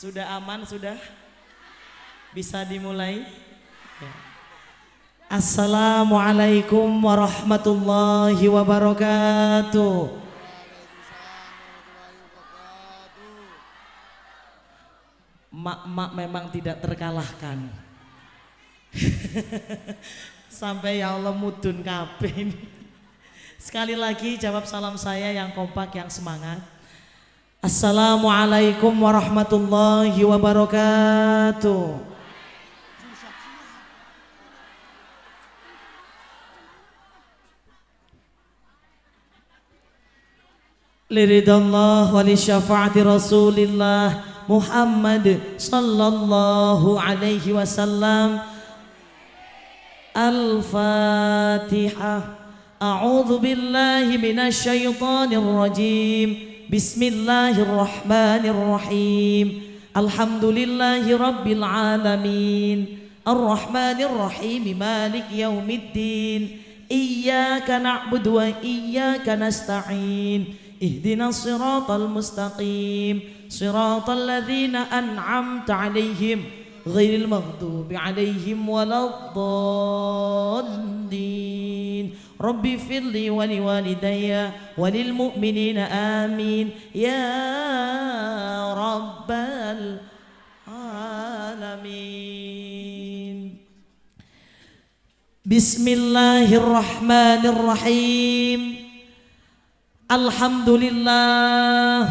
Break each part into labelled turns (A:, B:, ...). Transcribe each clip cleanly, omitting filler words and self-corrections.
A: Sudah aman, sudah bisa dimulai. Ya. Assalamualaikum warahmatullahi wabarakatuh. Mak-mak memang tidak terkalahkan. Sampai ya Allah mudun kabeh ini. Sekali lagi jawab salam saya yang kompak, yang semangat. Assalamualaikum warahmatullahi wabarakatuh. Liridallah wa li syafaati Rasulillah Muhammad sallallahu alaihi wasallam. Al-Fatihah. A'udzu billahi minasy syaithanir rajim. Bismillahirrahmanirrahim. Alhamdulillahi rabbil alamin. Ar-Rahmanir Rahim. Maliki yaumiddin. Iyyaka na'budu wa iyyaka nasta'in. Ihdinas siratal mustaqim. Siratal ladzina an'amta 'alaihim ghairil maghdubi 'alaihim waladdallin. Rabbi firli wa liwalidayya wa lil mu'minina amin ya rabbal alamin. Bismillahirrahmanirrahim. Alhamdulillah.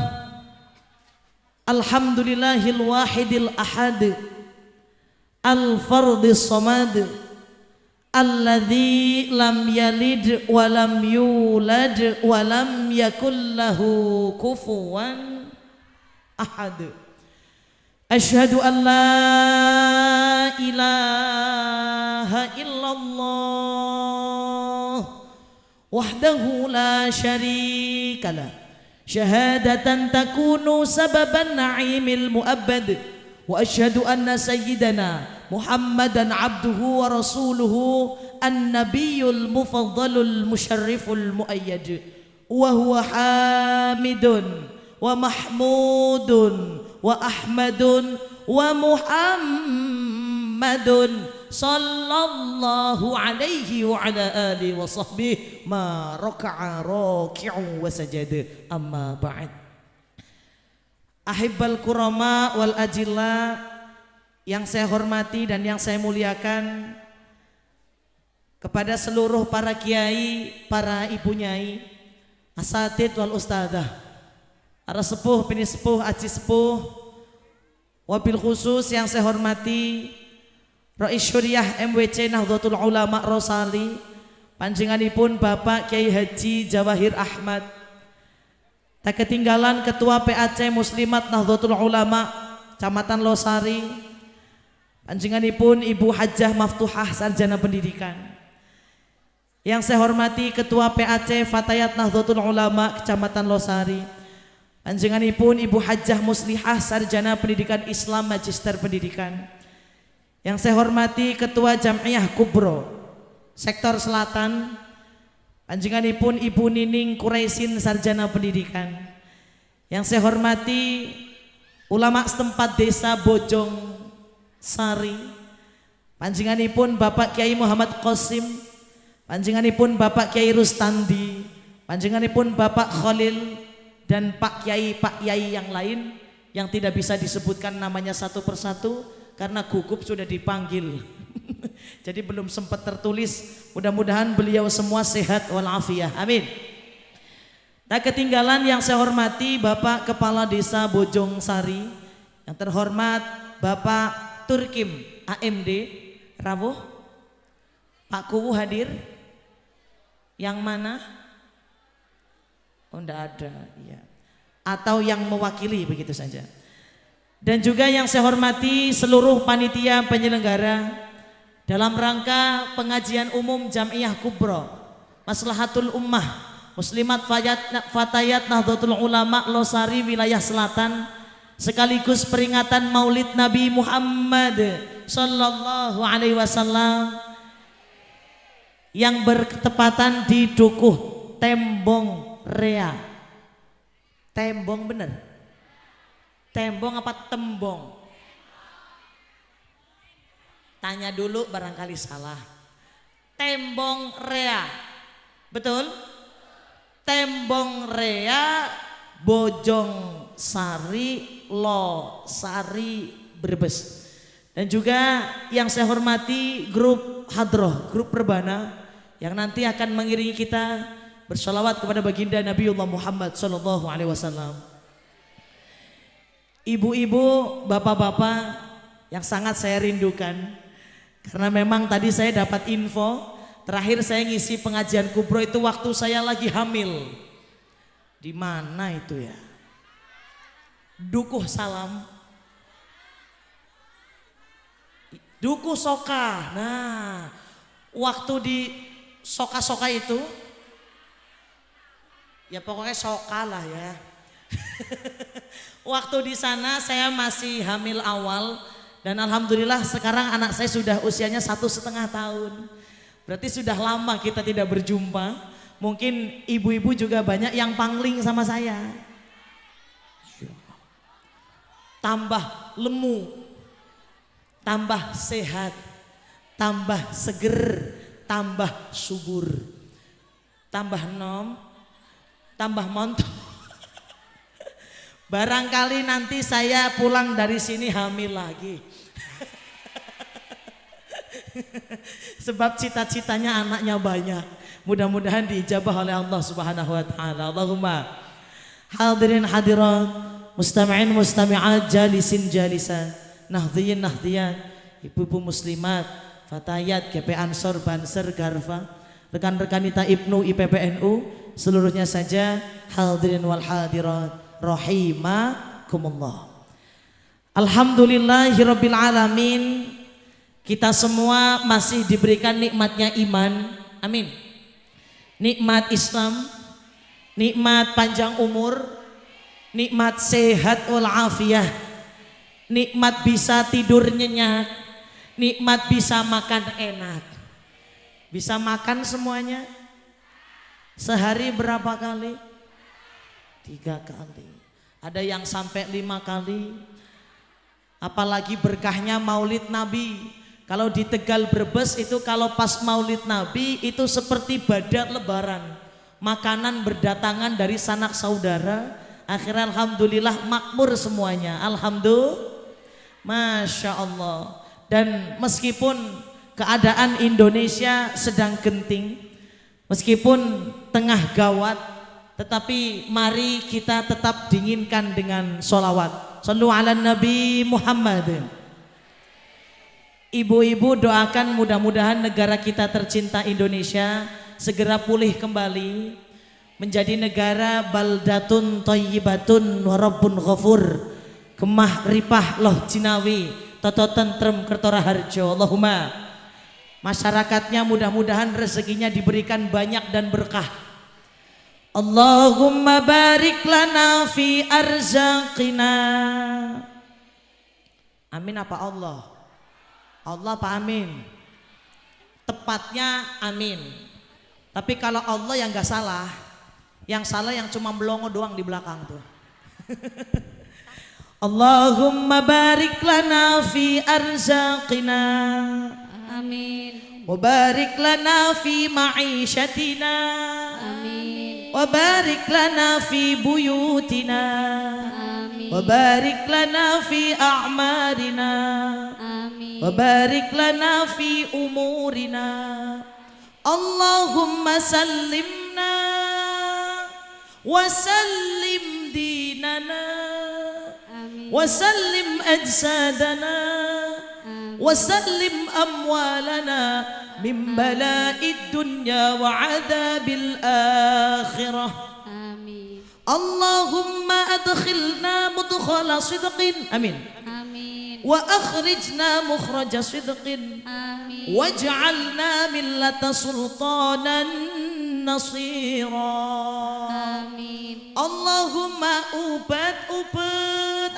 A: Alhamdulillahil wahidil ahad. Al-fardis samad. Alladzi lam yalid wa lam yulad wa lam yakul lahu kufuwan ahad. Asyhadu an la ilaha illallah wahdahu la syarikalah syahadatan takunu sababan na'imil mu'abbad. Wa asyhadu anna sayyidana Muhammadan abduhu wa rasuluhu an-nabiyul mufaddalul musyarriful muayyad. Wa huwa hamidun wa mahmudun wa ahmadun wa muhammadun sallallahu alaihi wa ala alihi wa sahbihi ma raka'a raki'un wa sajada. Amma ba'd. Ahibbal kurama wal ajilla, yang saya hormati dan yang saya muliakan, kepada seluruh para kiai, para ibu nyai, asatid wal ustadzah, para sepuh, bini sepuh, aji sepuh, wabil khusus yang saya hormati Rais Syuriah MWC Nahdlatul Ulama Rosali, panjenenganipun Bapak Kiai Haji Jawahir Ahmad. Tak ketinggalan Ketua PAC Muslimat Nahdlatul Ulama Kecamatan Losari, panjenenganipun Ibu Hajjah Maftuhah Sarjana Pendidikan. Yang saya hormati Ketua PAC Fatayat Nahdlatul Ulama Kecamatan Losari, panjenenganipun Ibu Hajjah Muslihah Sarjana Pendidikan Islam Magister Pendidikan. Yang saya hormati Ketua Jam'iyah Kubro Sektor Selatan, panjenenganipun Ibu Nining Quraisin Sarjana Pendidikan. Yang saya hormati ulama setempat desa Bojong Sari, panjenenganipun Bapak Kiai Muhammad Qasim, panjenenganipun Bapak Kiai Rustandi, panjenenganipun Bapak Khalil, dan Pak Yai yang lain yang tidak bisa disebutkan namanya satu persatu karena gugup sudah dipanggil. Jadi belum sempat tertulis. Mudah-mudahan beliau semua sehat walafiat. Amin. Tak ketinggalan yang saya hormati Bapak Kepala Desa Bojong Sari, yang terhormat Bapak Turkim AMD Rawuh. Pak Kuwu hadir? Yang mana? Oh, enggak ada, ya. Atau yang mewakili, begitu saja. Dan juga yang saya hormati seluruh panitia penyelenggara dalam rangka pengajian umum Jam'iyah Kubro Maslahatul Ummah Muslimat Fatayat Nahdlatul Ulama Losari Wilayah Selatan, sekaligus peringatan Maulid Nabi Muhammad sallallahu alaihi wasallam yang bertepatan di Dukuh Tembong Rea. Tembong bener? Tembong apa tembong? Tanya dulu barangkali salah. Tembong rea. Betul? Tembong rea Bojong Sari Lo Sari Brebes. Dan juga yang saya hormati grup Hadroh, grup Perbana yang nanti akan mengiringi kita bersolawat kepada baginda Nabiullah Muhammad sallallahu alaihi wasallam. Ibu-ibu, bapak-bapak yang sangat saya rindukan, karena memang tadi saya dapat info terakhir saya ngisi pengajian kubro itu waktu saya lagi hamil. Di mana itu ya? Dukuh Salam, Dukuh Soka. Nah, waktu di Soka-Soka itu, ya pokoknya Soka lah ya. Waktu di sana saya masih hamil awal dan alhamdulillah sekarang anak saya sudah usianya 1,5 tahun. Berarti sudah lama kita tidak berjumpa. Mungkin ibu-ibu juga banyak yang pangling sama saya. Tambah lemu, tambah sehat, tambah seger, tambah subur, tambah nom, tambah montok. Barangkali nanti saya pulang dari sini hamil lagi. Sebab cita-citanya anaknya banyak. Mudah-mudahan diijabah oleh Allah Subhanahu wa taala. Allahumma. Hadirin hadirat, mustami'in mustami'at, jalisin jalisan, nahdhiyin nahdhiyat, ibu-ibu muslimat, fatayat, GP Ansor, Banser, Garfa, rekan-rekan kita Ibnu IPPNU, seluruhnya saja hadirin wal hadirat rahimakumullah. Alhamdulillahirabbil alamin. Kita semua masih diberikan nikmatnya iman. Amin. Nikmat Islam, nikmat panjang umur, nikmat sehat wal afiyah, nikmat bisa tidur nyenyak, nikmat bisa makan enak. Bisa makan semuanya? Sehari berapa kali? 3 kali. Ada yang sampai 5 kali. Apalagi berkahnya Maulid Nabi. Kalau di Tegal Brebes itu kalau pas Maulid Nabi itu seperti badat lebaran. Makanan berdatangan dari sanak saudara. Akhirnya alhamdulillah makmur semuanya. Alhamdulillah. Masya Allah. Dan meskipun keadaan Indonesia sedang genting, meskipun tengah gawat, tetapi mari kita tetap dinginkan dengan sholawat. Sallu ala Nabi Muhammad. Ibu-ibu doakan mudah-mudahan negara kita tercinta Indonesia segera pulih kembali menjadi negara baldatun thayyibatun wa rabbun ghafur, gemah ripah loh jinawi toto tentrem kertora harjo. Allahumma. Masyarakatnya mudah-mudahan rezekinya diberikan banyak dan berkah. Allahumma barik lana fi arzaqina. Amin apa Allah? Allah apa amin? Tepatnya amin. Tapi kalau Allah yang gak salah, yang salah yang cuma melongo doang di belakang tuh. Allahumma barik lana fi arzaqina. Amin. Wa barik lana fi ma'isyatina. Amin. Wabarik lana fi buyutina. Amin. Wabarik lana fi a'marina. Amin. Wabarik lana fi umurina. Allahumma sallimna wa sallim dinana. Amin. Wa sallim ajsadana. Amin. Wa sallim amwalana min bala'id dunya wa adzabil akhirah. Amin. Allahumma adkhilna mudkhala sidqin. Amin. Amin. Wa akhrijna mukhraja sidqin. Amin. Waj'alna min lata sultanan nasira. Amin. Allahumma ubat.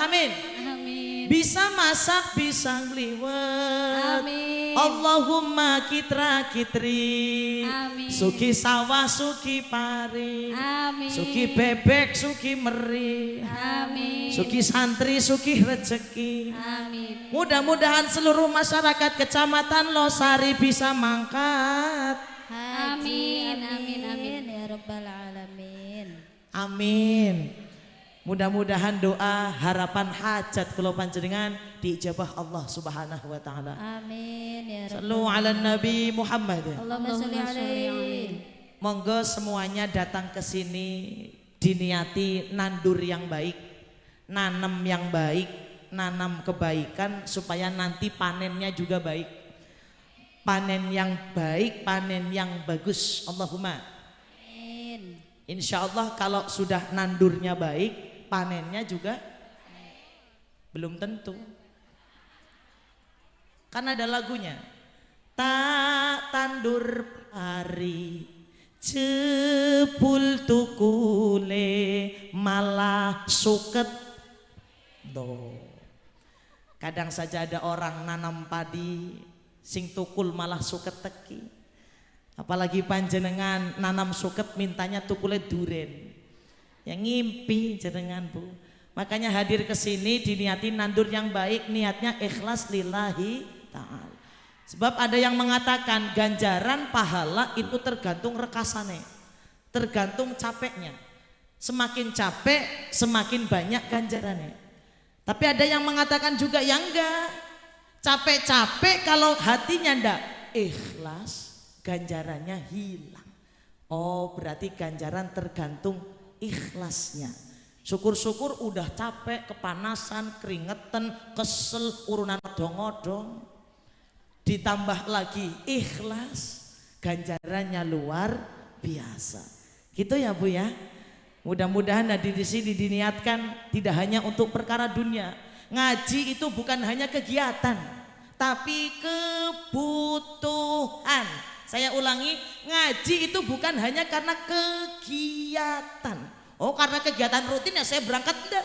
A: Amin. Amin. bisa masak bisa ngliwet.
B: Amin.
A: Allahumma kitra kitri.
B: Amin.
A: Suki sawah suki pari.
B: Amin.
A: Suki bebek suki meri.
B: Amin.
A: Suki santri suki rezeki.
B: Amin.
A: Mudah-mudahan seluruh masyarakat Kecamatan Losari bisa mangkat.
B: Amin. Amin. Amin ya rabbal alamin.
A: Amin. Mudah-mudahan doa harapan hajat kula panjenengan diijabah Allah Subhanahu wa taala.
B: Amin ya rabbal.
A: Sallu ala Nabi Muhammad.
B: Allahumma sholli alaihi.
A: Monggo semuanya datang ke sini diniati nandur yang baik, nanam yang baik, nanam kebaikan supaya nanti panennya juga baik. Panen yang baik, panen yang bagus. Allahumma.
B: Amin.
A: Insya Allah kalau sudah nandurnya baik, panennya juga belum tentu. Kan ada lagunya. Tak tandur pari, jebul tukule malah suket. Loh. Kadang saja ada orang nanam padi, sing tukul malah suket teki. Apalagi panjenengan nanam suket mintanya tukule duren. Yang ngimpi jenengan Bu. Makanya hadir ke sini diniati nandur yang baik, niatnya ikhlas lillahi ta'ala. Sebab ada yang mengatakan ganjaran pahala itu tergantung rekasane, tergantung capeknya. Semakin capek semakin banyak ganjarannya. Tapi ada yang mengatakan juga yang enggak. Capek-capek kalau hatinya enggak ikhlas, ganjarannya hilang. Oh, berarti ganjaran tergantung ikhlasnya. Syukur-syukur udah capek, kepanasan, keringetan, kesel, urunan odong-odong, ditambah lagi ikhlas, ganjarannya luar biasa. Gitu ya Bu ya. Mudah-mudahan hadir di sini diniatkan tidak hanya untuk perkara dunia. Ngaji itu bukan hanya kegiatan, tapi kebutuhan. Saya ulangi, ngaji itu bukan hanya karena kegiatan. Oh, karena kegiatan rutin ya saya berangkat enggak.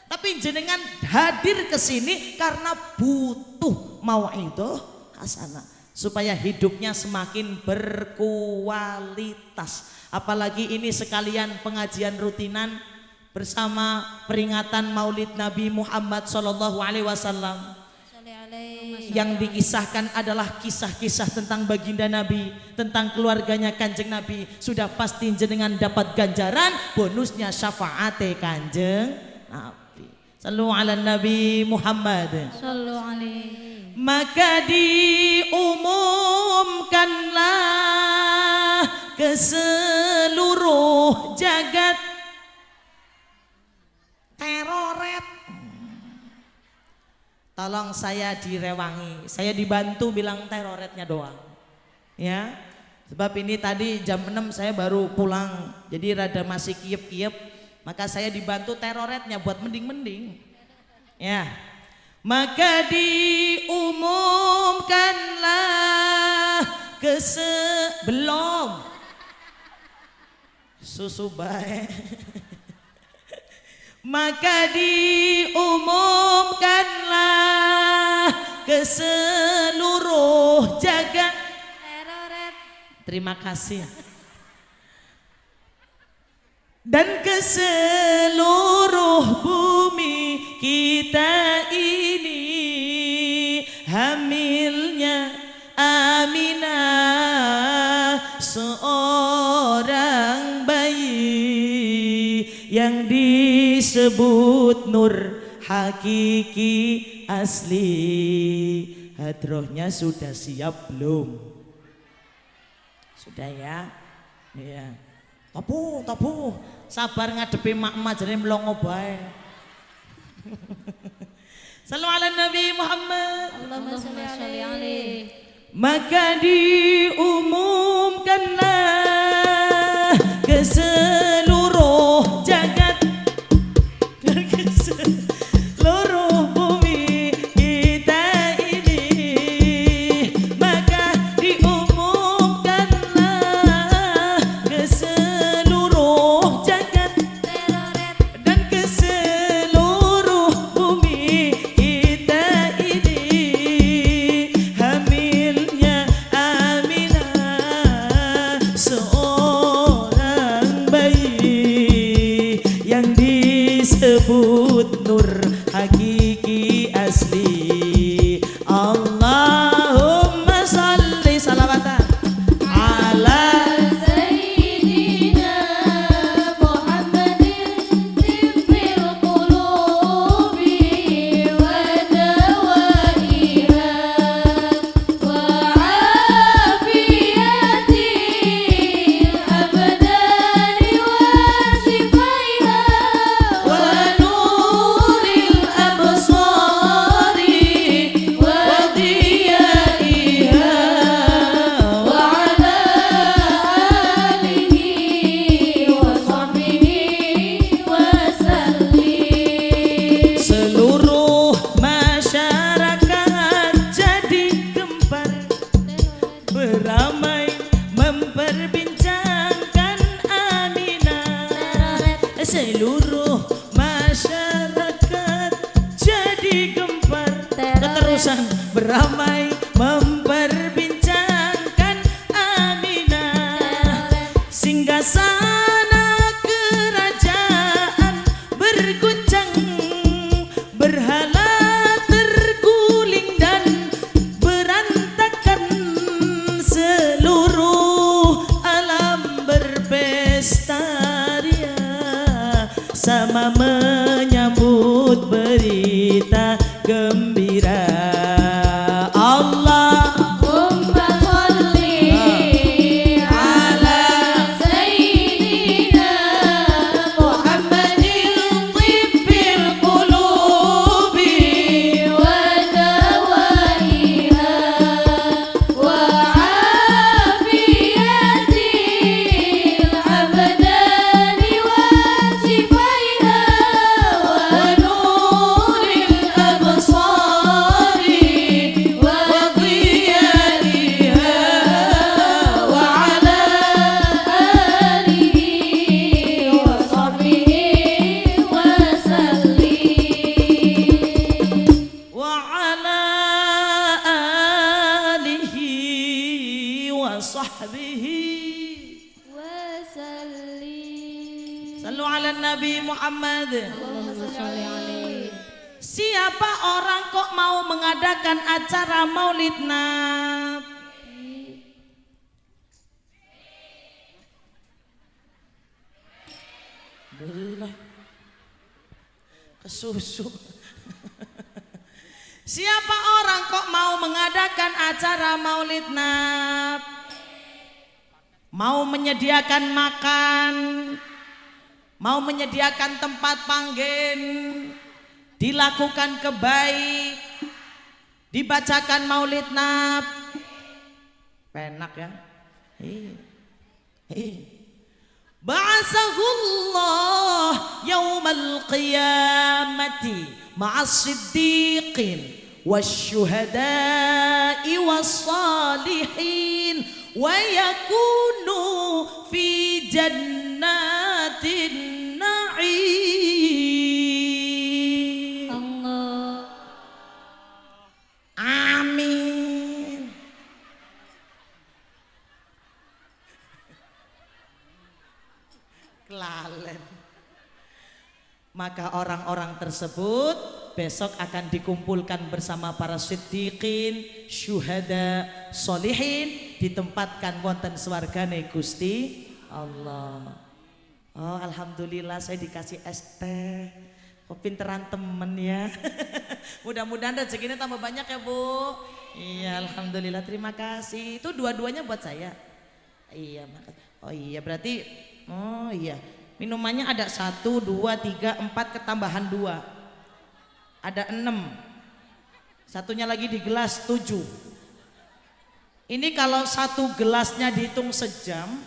A: Tapi jenengan hadir ke sini karena butuh mau'idhah hasanah supaya hidupnya semakin berkualitas. Apalagi ini sekalian pengajian rutinan bersama peringatan Maulid Nabi Muhammad sallallahu alaihi wasallam. Yang dikisahkan adalah kisah-kisah tentang baginda Nabi, tentang keluarganya Kanjeng Nabi. Sudah pasti jenengan dapat ganjaran, bonusnya syafaate Kanjeng Nabi. Sallu ala Nabi Muhammad.
B: Sallu alaihi.
A: Maka diumumkanlah ke seluruh jagat teroret. Tolong saya direwangi, saya dibantu bilang teroretnya doang. Ya, sebab ini tadi jam 6 saya baru pulang, jadi rada masih kiep-kiep, maka saya dibantu teroretnya buat mending-mending. Ya, maka diumumkanlah ke sebelum susu bae. Maka diumumkanlah ke seluruh jagat teroret. Terima kasih. Dan ke seluruh bumi kita ini hamilnya Aminah, seorang bayi yang disebut Nur hakiki asli. Hadrohnya sudah siap belum? Sudah ya? Iya. Tapu, sabar ngadepi mak-mak jadi melongo bae. Sallu ala Nabi Muhammad.
B: Allahumma sholli alaihi.
A: Maka diumumkanlah ke seluruh jagat, ke seluruh bumi kita ini. Maka diumumkanlah ke seluruh jagat dan ke seluruh bumi kita ratusan beramai memperbincangkan Aminah. Singgasana kerajaan berguncang, berhala terguling dan berantakan, seluruh alam berpesta ria sama menyambut berita gembira.
B: Allahumma sholli ala sayyidina Muhammadil tibbil qulubi wa dawaiha wa afiyatil abdani wa shifaiha wa nuril absari wa dhiyaiha wa ala alihi wa sahbihi wa sallim.
A: Wa ala alihi wa sahbihi. Sallu ala Nabi Muhammad.
B: Allahumma sholli alaihi.
A: Siapa orang kok mau mengadakan acara Maulid Nabi? Belah kesusu. Siapa orang kok mau mengadakan acara Maulid Nabi? Mau menyediakan makan, mau menyediakan tempat panggen, dilakukan kebaik, dibacakan Maulid Nabi. Penak ya. Ba'asahullah yaumal qiyamati ma'as siddiqin wasyuhada'i wassalihin wa yakunu fi jannatin na'im.
B: Allah.
A: Amin. Kelalen. Maka orang-orang tersebut besok akan dikumpulkan bersama para siddiqin, syuhada, solihin, ditempatkan wonten swargane Gusti Allah. Oh, alhamdulillah saya dikasih es teh. Kok pinteran temen ya. Mudah-mudahan rezekinya tambah banyak ya Bu. Iya, alhamdulillah, terima kasih. Itu dua-duanya buat saya. Iya, makasih. Oh iya, berarti oh iya, minumannya ada 1, 2, 3, 4 ketambahan 2. Ada 6. Satunya lagi di gelas 7. Ini kalau satu gelasnya dihitung sejam,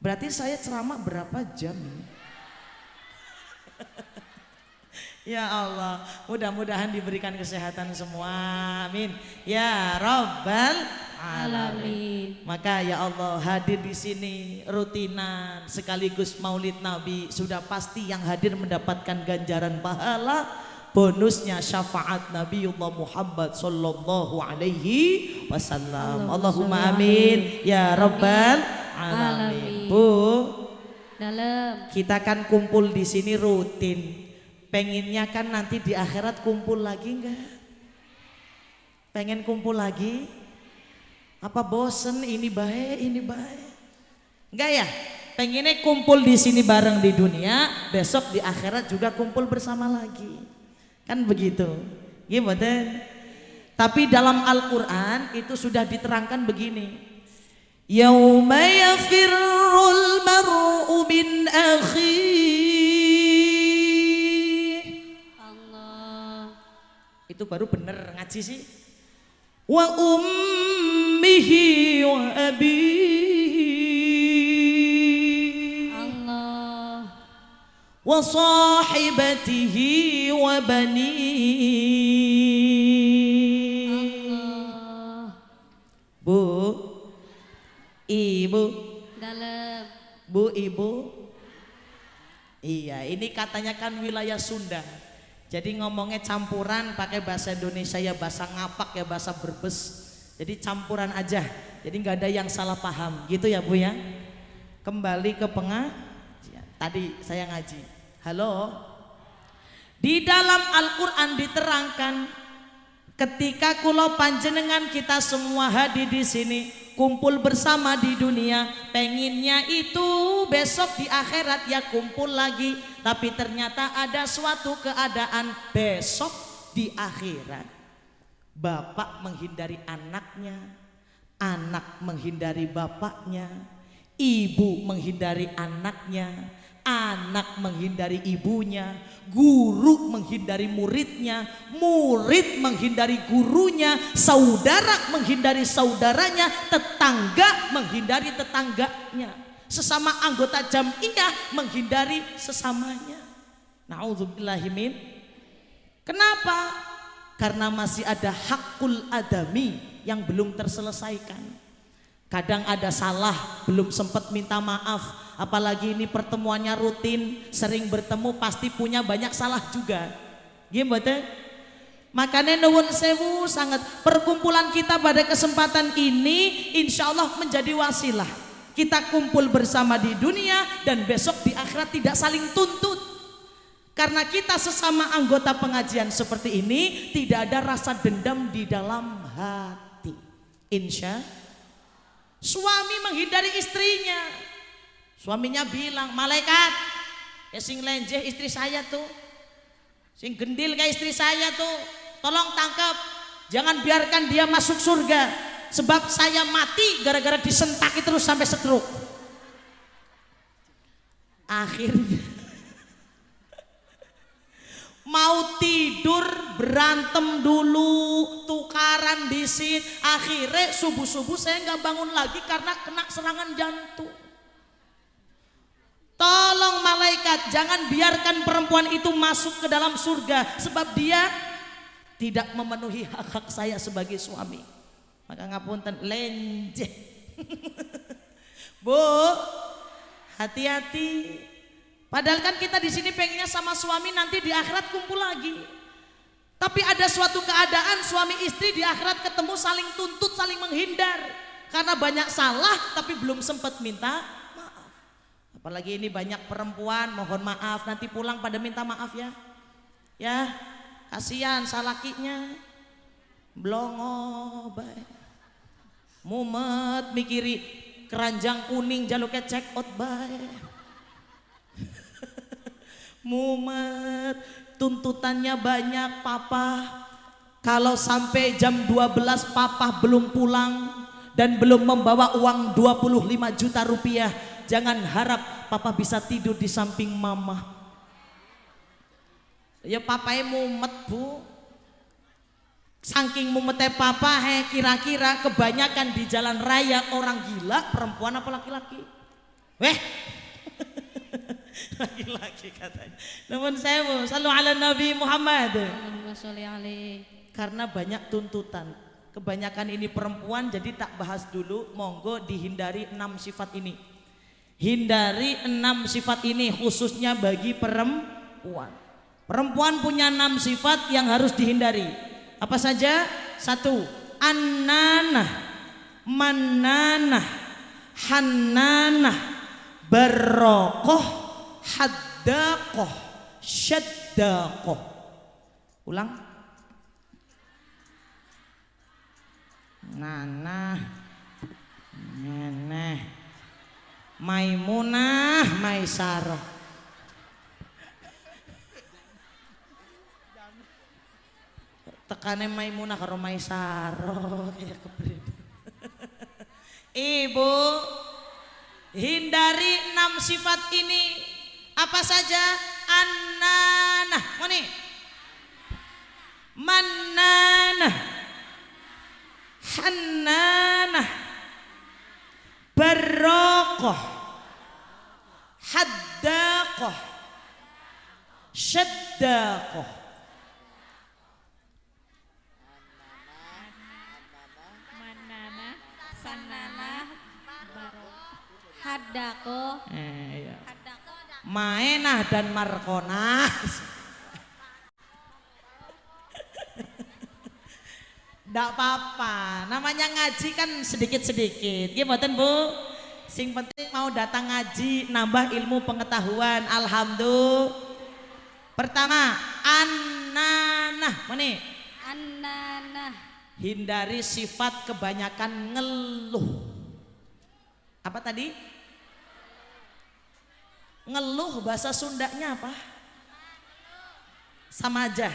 A: berarti saya ceramah berapa jam ini? Ya Allah, mudah-mudahan diberikan kesehatan semua. Amin. Ya Rabbal Alamin. Maka ya Allah, hadir di sini rutinan sekaligus Maulid Nabi, sudah pasti yang hadir mendapatkan ganjaran pahala, bonusnya syafaat Nabiullah Muhammad sallallahu alaihi wasallam. Allahumma amin ya Rabbal Alamin. Bu,
B: Dalam.
A: kita kan kumpul di sini rutin. Pengennya kan nanti di akhirat kumpul lagi enggak? Pengen kumpul lagi? Apa bosen ini baik, ini baik? Enggak ya? Pengennya kumpul di sini bareng di dunia, besok di akhirat juga kumpul bersama lagi. Kan begitu. Gimana? Tapi dalam Al-Qur'an itu sudah diterangkan begini. Yauma yafirrul mar'u min akhihi. Itu baru bener ngaji sih. Wa ummihi wa abihi.
B: Allah.
A: Wa sahibatihi wa banihi.
B: Allah.
A: Bu, ibu,
B: Dalam.
A: bu, ibu. Iya, ini katanya kan wilayah Sunda. Jadi ngomongnya campuran, pakai bahasa Indonesia ya bahasa ngapak ya bahasa Brebes. Jadi campuran aja. Jadi nggak ada yang salah paham, gitu ya Bu ya. Kembali ke pengajian. Tadi saya ngaji. Halo. Di dalam Al-Qur'an diterangkan ketika kula panjenengan kita semua hadir di sini kumpul bersama di dunia, penginnya itu besok di akhirat ya kumpul lagi, tapi ternyata ada suatu keadaan besok di akhirat bapak menghindari anaknya, anak menghindari bapaknya, ibu menghindari anaknya, anak menghindari ibunya, guru menghindari muridnya, murid menghindari gurunya, saudara menghindari saudaranya, tetangga menghindari tetangganya, sesama anggota jamiah menghindari sesamanya. Na'udzubillahimin. Kenapa? Karena masih ada hakul adami yang belum terselesaikan. Kadang ada salah, belum sempat minta maaf. Apalagi ini pertemuannya rutin, sering bertemu, pasti punya banyak salah juga. Gimana? Makanya nuwun sewu sangat, perkumpulan kita pada kesempatan ini insya Allah menjadi wasilah. Kita kumpul bersama di dunia dan besok di akhirat tidak saling tuntut. Karena kita sesama anggota pengajian seperti ini tidak ada rasa dendam di dalam hati. Insya suami menghindari istrinya. Suaminya bilang, malaikat, ya sing lenjeh istri saya tuh, sing gendil kayak istri saya tuh, tolong tangkap, jangan biarkan dia masuk surga, sebab saya mati gara-gara disentaki terus sampai stroke. Akhirnya mau tidur berantem dulu, tukaran disit, akhirnya subuh-subuh saya nggak bangun lagi karena kena serangan jantung. Tolong malaikat, jangan biarkan perempuan itu masuk ke dalam surga, sebab dia tidak memenuhi hak-hak saya sebagai suami. Maka ngapunten lenjeh. Bu, hati-hati. Padahal kan kita di sini pengennya sama suami nanti di akhirat kumpul lagi. Tapi ada suatu keadaan suami istri di akhirat ketemu saling tuntut, saling menghindar. Karena banyak salah tapi belum sempat minta maaf. Apalagi ini banyak perempuan, mohon maaf nanti pulang pada minta maaf ya. Ya, kasihan salakinya. Blongo bae. Mumet mikiri keranjang kuning jaluknya check out bae. Mumet, tuntutannya banyak papa. Kalau sampai jam 12 papa belum pulang dan belum membawa uang 25 juta rupiah, jangan harap papa bisa tidur di samping mama. Ya papanya mumet bu. Saking mumetnya papa, kira-kira kebanyakan di jalan raya orang gila, perempuan apa laki-laki? Weh. Laki-laki katanya. Namun saya mau selalu ala Nabi Muhammad. Karena banyak tuntutan. Kebanyakan ini perempuan, jadi tak bahas dulu. Monggo dihindari 6 sifat ini. Hindari 6 sifat ini khususnya bagi perempuan. Perempuan punya 6 sifat yang harus dihindari. Apa saja? 1. Annanah, mannanah, hannanah, barrokoh, haddaqoh, syaddaqoh. Ulang. Nanah, neneh, Maimunah, Maisarah. Tekane Maimunah karo Maisarah kayak kepriwe. Ibu, hindari 6 sifat ini. Apa saja? Annanah, mana? Mannanah, hannanah, barrokoh, haddaqoh, syaddaqoh.
B: Mannanah, sannanah, barrokoh, haddaqoh.
A: Iya. Mainah dan markonah. Ndak apa-apa, namanya ngaji kan sedikit-sedikit. Gimana Bu? Sing penting mau datang ngaji, nambah ilmu pengetahuan. Alhamdulillah. Pertama, ananah. Mana?
B: Ananah.
A: Hindari sifat kebanyakan ngeluh. Apa tadi? Ngeluh bahasa Sundanya apa? Sama aja.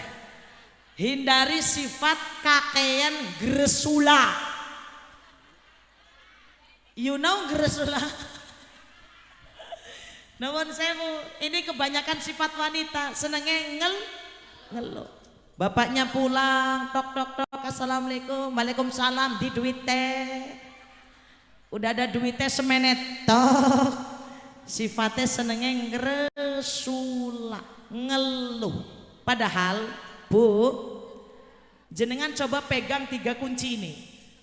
A: Hindari sifat kakean gresula. You know gresula? Namun sewu, ini kebanyakan sifat wanita senengnya ngeluh. Bapaknya pulang, tok tok tok, assalamualaikum, waalaikumsalam, di duit teh. Udah ada duit teh semenet tok. Sifatnya senengnya gresula, ngeluh. Padahal Bu, jenengan coba pegang 3 kunci ini.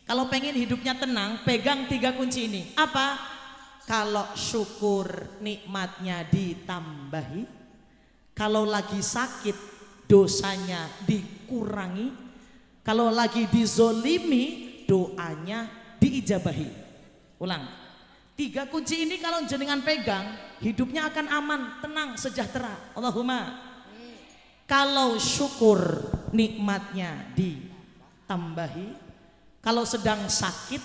A: Kalau pengen hidupnya tenang, pegang 3 kunci ini. Apa? Kalau syukur nikmatnya ditambahi, kalau lagi sakit dosanya dikurangi, kalau lagi dizolimi doanya diijabahi. Ulang. 3 kunci ini kalau jenengan pegang, hidupnya akan aman, tenang, sejahtera. Allahumma. Kalau syukur nikmatnya ditambahi, kalau sedang sakit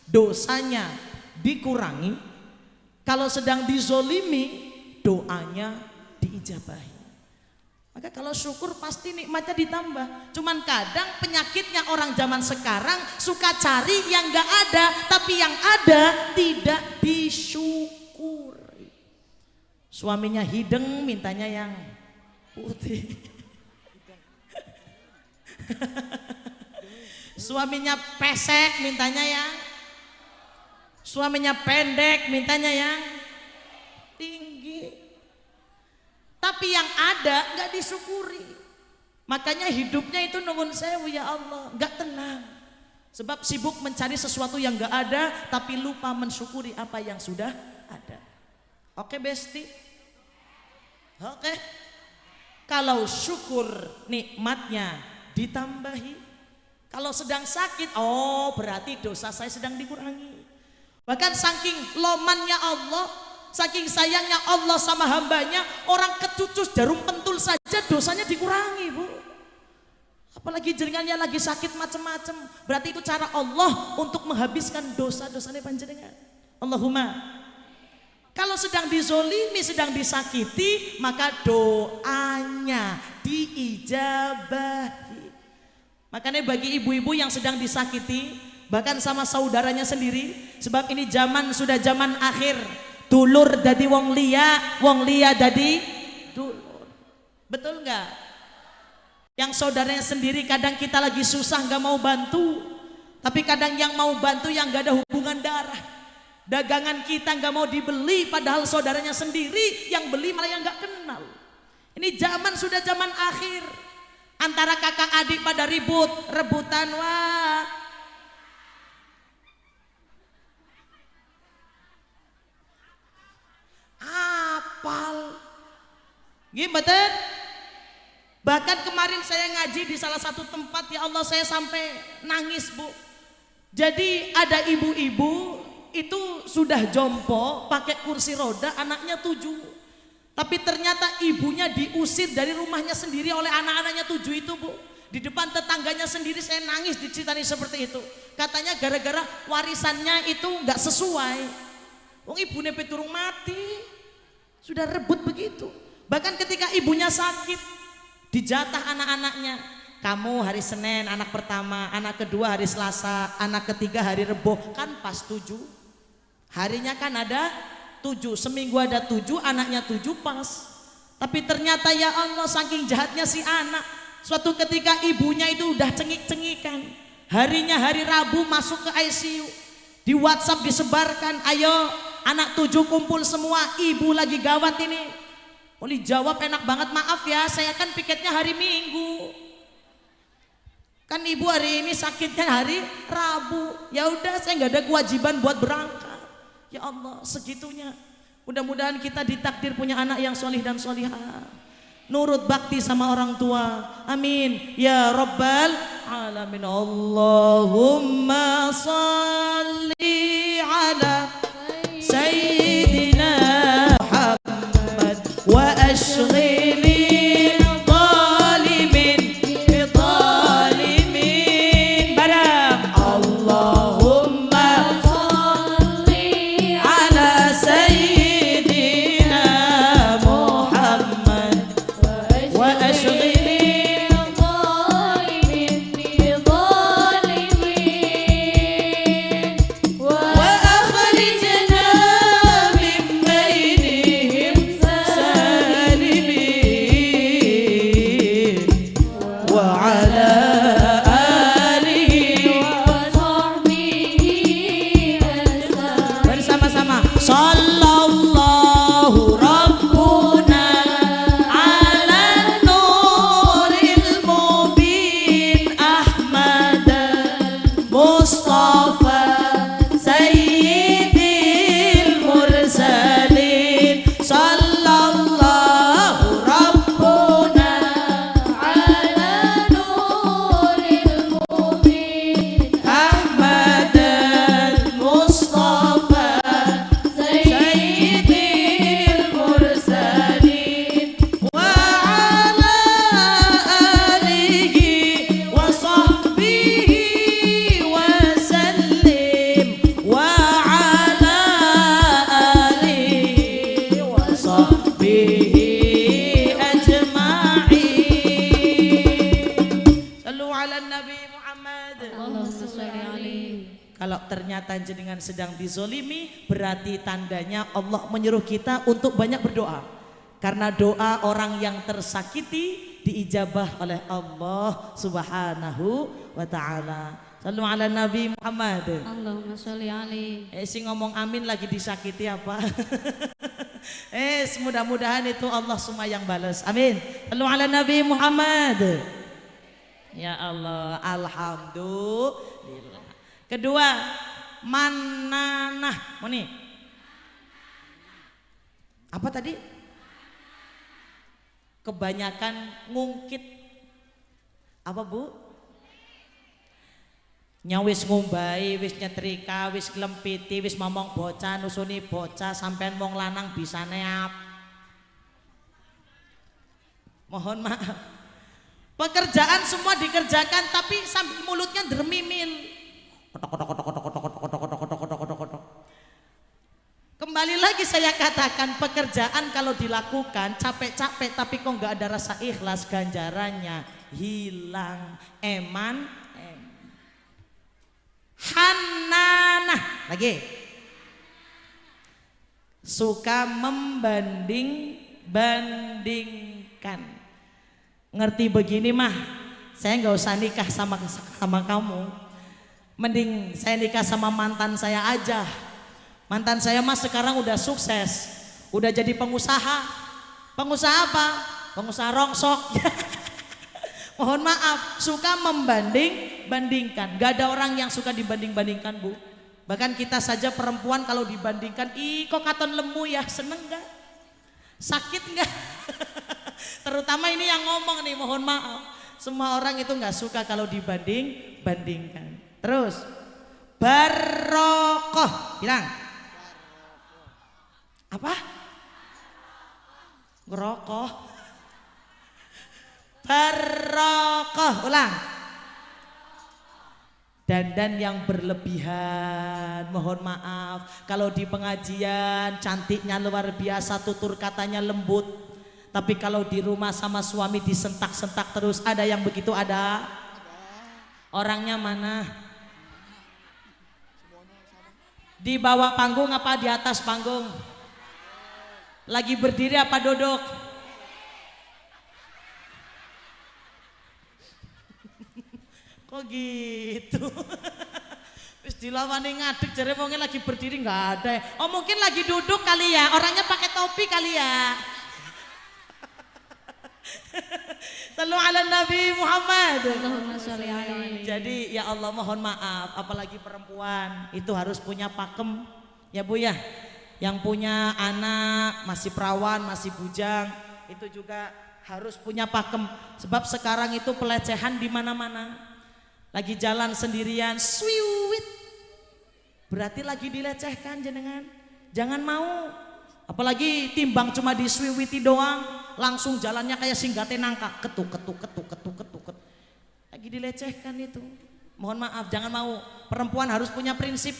A: dosanya dikurangi, kalau sedang dizolimi doanya diijabahi. Maka kalau syukur pasti nikmatnya ditambah. Cuman kadang penyakitnya orang zaman sekarang suka cari yang gak ada, tapi yang ada tidak disyukuri. Suaminya hideng mintanya yang putih. Suaminya pesek mintanya yang, suaminya pendek mintanya yang tinggi. Tapi yang ada nggak disyukuri. Makanya hidupnya itu nuwun sewu ya Allah, nggak tenang. Sebab sibuk mencari sesuatu yang nggak ada, tapi lupa mensyukuri apa yang sudah ada. Oke Besti? Oke. Kalau syukur nikmatnya ditambahi. Kalau sedang sakit, oh berarti dosa saya sedang dikurangi. Bahkan saking lomannya Allah, saking sayangnya Allah sama hambanya, orang kecucus jarum pentul saja dosanya dikurangi Bu. Apalagi jenengannya lagi sakit macam-macam, berarti itu cara Allah untuk menghabiskan dosa-dosanya panjenengan. Allahumma. Kalau sedang dizolimi, sedang disakiti, maka doanya diijabahi. Makanya bagi ibu-ibu yang sedang disakiti, bahkan sama saudaranya sendiri, sebab ini zaman sudah zaman akhir, dulur dadi wong liya dadi dulur. Betul nggak? Yang saudaranya sendiri kadang kita lagi susah nggak mau bantu, tapi kadang yang mau bantu yang nggak ada hubungan darah. Dagangan kita nggak mau dibeli, padahal saudaranya sendiri yang beli malah yang nggak kenal. Ini zaman sudah zaman akhir. Antara kakak adik pada rebutan wah. Apal. Gimana? Bahkan kemarin saya ngaji di salah satu tempat, ya Allah saya sampai nangis Bu. Jadi ada ibu-ibu itu sudah jompo, pakai kursi roda, anaknya 7. Tapi ternyata ibunya diusir dari rumahnya sendiri oleh anak-anaknya 7 itu Bu. Di depan tetangganya sendiri saya nangis diceritani seperti itu. Katanya gara-gara warisannya itu nggak sesuai. Wong ibunya peturung mati, sudah rebut begitu. Bahkan ketika ibunya sakit, dijatah anak-anaknya. Kamu hari Senin anak pertama, anak kedua hari Selasa, anak ketiga hari Rebo. Kan pas 7. Harinya kan ada 7, seminggu ada 7, anaknya 7 pas. Tapi ternyata ya Allah saking jahatnya si anak, suatu ketika ibunya itu udah cengik-cengikan. Harinya hari Rabu masuk ke ICU, di WhatsApp disebarkan, ayo anak 7 kumpul semua, ibu lagi gawat ini. Oh dijawab enak banget, maaf ya saya kan piketnya hari Minggu, kan ibu hari ini sakitnya hari Rabu. Ya udah saya nggak ada kewajiban buat berangkat. Ya Allah segitunya. Mudah-mudahan kita ditakdir punya anak yang solih dan solihah, nurut bakti sama orang tua. Amin ya Rabbal alamin. Allahumma salli ala sayyidina Muhammad wa ashghili zalimin bi zalimin. Barang Allahumma salli ala sayyidina Muhammad wa ashghili Kalau ternyata jenengan sedang dizolimi, berarti tandanya Allah menyuruh kita untuk banyak berdoa. Karena doa orang yang tersakiti diijabah oleh Allah Subhanahu wa ta'ala. Sallu ala Nabi Muhammad.
B: Allahumma sholli alaihi.
A: Si ngomong amin lagi disakiti apa? Mudah-mudahan itu Allah semua yang balas. Amin. Sallu ala Nabi Muhammad. Ya Allah, alhamdulillah. Kedua, mananah. Moni. Apa tadi? Kebanyakan ngungkit. Apa Bu? Nyawis ngumbai, wis nyetrika, wis klempiti, wis ngomong bocah, nusuni bocah, sampean wong lanang bisa neap. Mohon maaf. Pekerjaan semua dikerjakan tapi sambil mulutnya dermimil. Kembali lagi saya katakan, pekerjaan kalau dilakukan capek-capek tapi kok nggak ada rasa ikhlas, ganjarannya hilang. Hananah lagi, suka membanding-bandingkan. Ngerti begini mah saya nggak usah nikah sama kamu. Mending saya nikah sama mantan saya aja. Mantan saya mas sekarang udah sukses, udah jadi pengusaha. Pengusaha apa? Pengusaha rongsok. Mohon maaf, suka membanding-bandingkan. Gak ada orang yang suka dibanding-bandingkan Bu. Bahkan kita saja perempuan kalau dibandingkan, ih kok katon lemu ya, seneng gak? Sakit gak? Terutama ini yang ngomong nih, mohon maaf. Semua orang itu gak suka kalau dibanding-bandingkan. Terus barokah, bilang apa? Ngerokok. Barokah, ulang. Dandan yang berlebihan, mohon maaf. Kalau di pengajian cantiknya luar biasa, tutur katanya lembut. Tapi kalau di rumah sama suami disentak-sentak terus, ada yang begitu ada? Orangnya mana? Di bawah panggung apa di atas panggung? Lagi berdiri apa duduk? Kok gitu? Wis dilawani ngadeg jare wonge lagi berdiri nggak ada. Oh mungkin lagi duduk kali ya, orangnya pakai topi kali ya. Sallu ala Nabi Muhammad.
B: Allahumma sholli alaihi.
A: Jadi ya Allah mohon maaf, apalagi perempuan itu harus punya pakem ya Bu ya. Yang punya anak masih perawan, masih bujang, itu juga harus punya pakem. Sebab sekarang itu pelecehan di mana-mana. Lagi jalan sendirian, swiwit. Berarti lagi dilecehkan jenengan. Jangan mau. Apalagi timbang cuma diswiwiti doang, langsung jalannya kayak singgate nangka, ketuk. Lagi dilecehkan itu. Mohon maaf, jangan mau. Perempuan harus punya prinsip.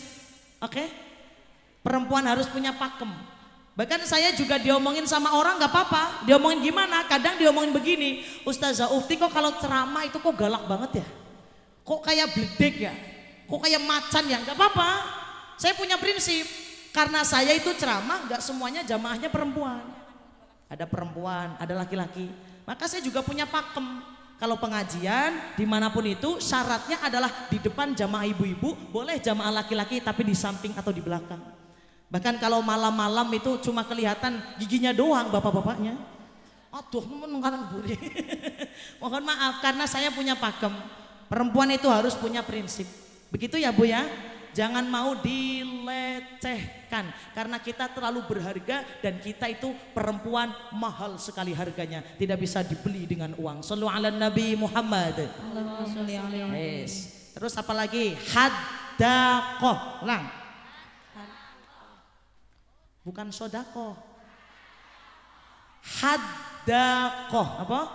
A: Oke? Perempuan harus punya pakem. Bahkan saya juga diomongin sama orang gak apa-apa. Diomongin gimana? Kadang diomongin begini, Ustazah Ufti kok kalau ceramah itu kok galak banget ya? Kok kayak bledek ya? Kok kayak macan ya? Gak apa-apa. Saya punya prinsip. Karena saya itu ceramah gak semuanya jamaahnya perempuan. Ada perempuan, ada laki-laki. Maka saya juga punya pakem. Kalau pengajian dimanapun itu syaratnya adalah di depan jamaah ibu-ibu, boleh jamaah laki-laki tapi di samping atau di belakang. Bahkan kalau malam-malam itu cuma kelihatan giginya doang bapak-bapaknya. Aduh, menengkaran buri. Mohon maaf karena saya punya pakem. Perempuan itu harus punya prinsip. Begitu ya Bu ya. Jangan mau dilecehkan karena kita terlalu berharga dan kita itu perempuan mahal sekali harganya, tidak bisa dibeli dengan uang. Shallu ala Nabi Muhammad. Yes. Terus apa lagi? Hadaqoh. Ulang. Bukan sodakoh. Hadaqoh. Apa?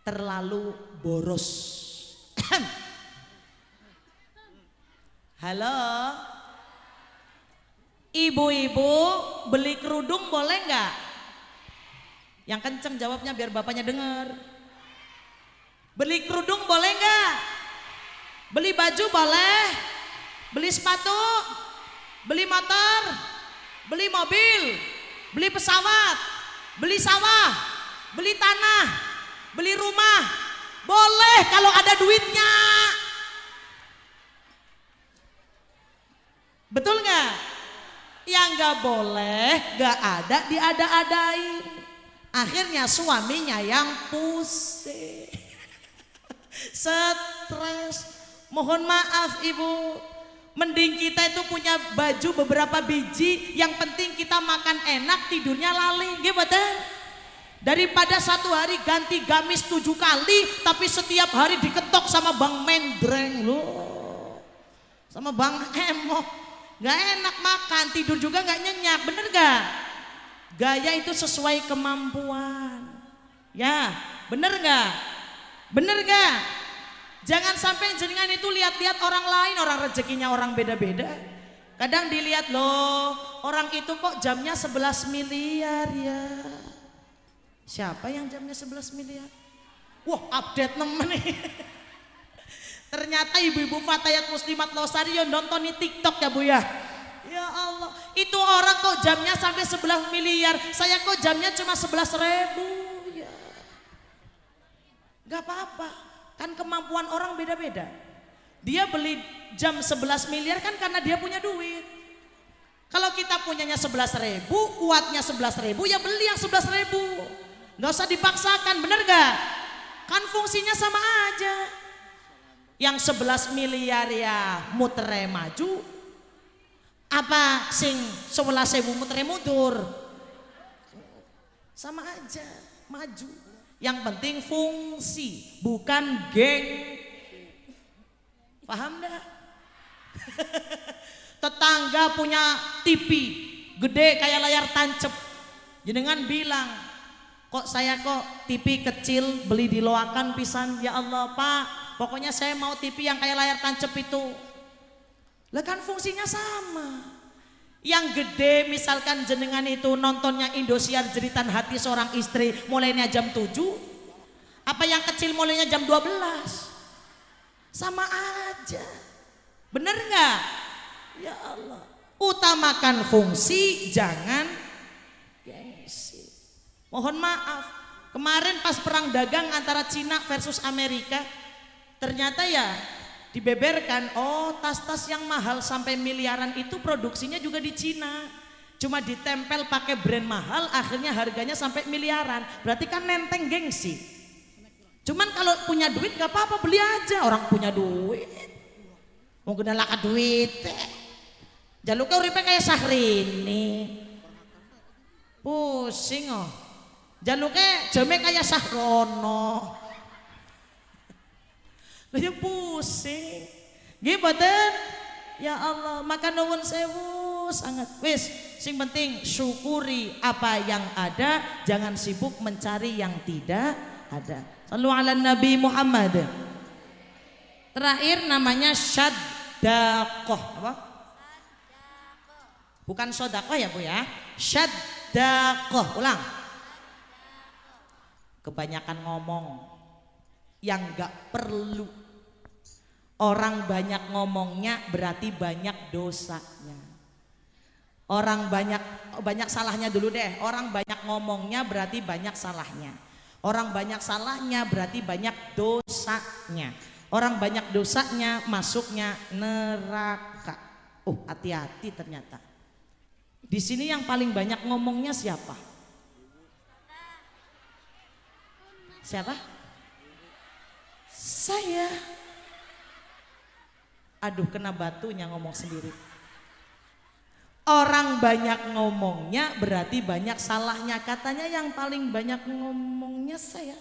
A: Terlalu boros. Halo, ibu-ibu beli kerudung boleh nggak? Yang kenceng jawabnya biar bapaknya dengar. Beli kerudung boleh nggak? Beli baju boleh? Beli sepatu? Beli motor? Beli mobil? Beli pesawat? Beli sawah? Beli tanah? Beli rumah? Boleh kalau ada duitnya. Betul nggak? Yang nggak boleh, nggak ada diada-adain. Akhirnya suaminya yang pusing, stres. Mohon maaf ibu, mending kita itu punya baju beberapa biji. Yang penting kita makan enak, tidurnya lali, gimana? Daripada satu hari ganti gamis 7 kali, tapi setiap hari diketok sama Bang Mendreng loh, sama Bang Emok. Gak enak makan, tidur juga gak nyenyak, bener gak? Gaya itu sesuai kemampuan. Ya, bener gak? Bener gak? Jangan sampai jenengan itu lihat-lihat orang lain, orang rezekinya orang beda-beda. Kadang dilihat loh, orang itu kok jamnya 11 miliar ya. Siapa yang jamnya 11 miliar? Wah, update nemen nih. Ternyata ibu-ibu Fatayat Muslimat Losari yang nonton di TikTok ya Bu ya. Ya Allah, itu orang kok jamnya sampai 11 miliar, saya kok jamnya cuma 11.000 ya. Gak apa-apa, kan kemampuan orang beda-beda. Dia beli jam 11 miliar kan karena dia punya duit. Kalau kita punyanya 11.000, kuatnya 11.000, ya beli yang 11.000. Gak usah dipaksakan, bener gak? Kan fungsinya sama aja. Yang 11 miliar ya mutere maju, apa sing 11.000 mutere mundur, sama aja maju. Yang penting fungsi, bukan geng. Paham dah? Tetangga punya TV gede kayak layar tancep, jenengan bilang kok saya kok TV kecil beli di loakan pisan. Ya Allah Pak, pokoknya saya mau TV yang kayak layar tancep itu. Lah kan fungsinya sama. Yang gede misalkan jenengan itu nontonnya Indosiar Jeritan Hati Seorang Istri mulainya jam 7. Apa yang kecil mulainya jam 12? Sama aja. Bener nggak? Ya Allah. Utamakan fungsi, jangan gengsi. Mohon maaf, kemarin pas perang dagang antara Cina versus Amerika, ternyata ya dibeberkan, oh tas-tas yang mahal sampai miliaran itu produksinya juga di Cina. Cuma ditempel pakai brand mahal, akhirnya harganya sampai miliaran. Berarti kan nenteng gengsi. Cuman kalau punya duit gak apa-apa, beli aja, orang punya duit. Mau gede laka duit. Jaluknya uripe kayak Syahrini. Pusing oh. Jaluknya jame kayak Sahrono. Lah ya pusing. Nggih mboten? Ya Allah, maka nuwun sewu sangat. Wis, sing penting syukuri apa yang ada, jangan sibuk mencari yang tidak ada. Sallu ala Nabi Muhammad. Terakhir namanya syadaqah. Apa? Bukan sodakoh ya Bu ya. Syadaqah. Ulang. Kebanyakan ngomong yang gak perlu. Orang banyak ngomongnya berarti banyak dosanya. Orang banyak salahnya dulu deh. Orang banyak ngomongnya berarti banyak salahnya. Orang banyak salahnya berarti banyak dosanya. Orang banyak dosanya masuknya neraka. Oh, hati-hati ternyata. Di sini yang paling banyak ngomongnya siapa? Siapa? Saya. Aduh, kena batunya ngomong sendiri. Orang banyak ngomongnya berarti banyak salahnya. Katanya yang paling banyak ngomongnya saya.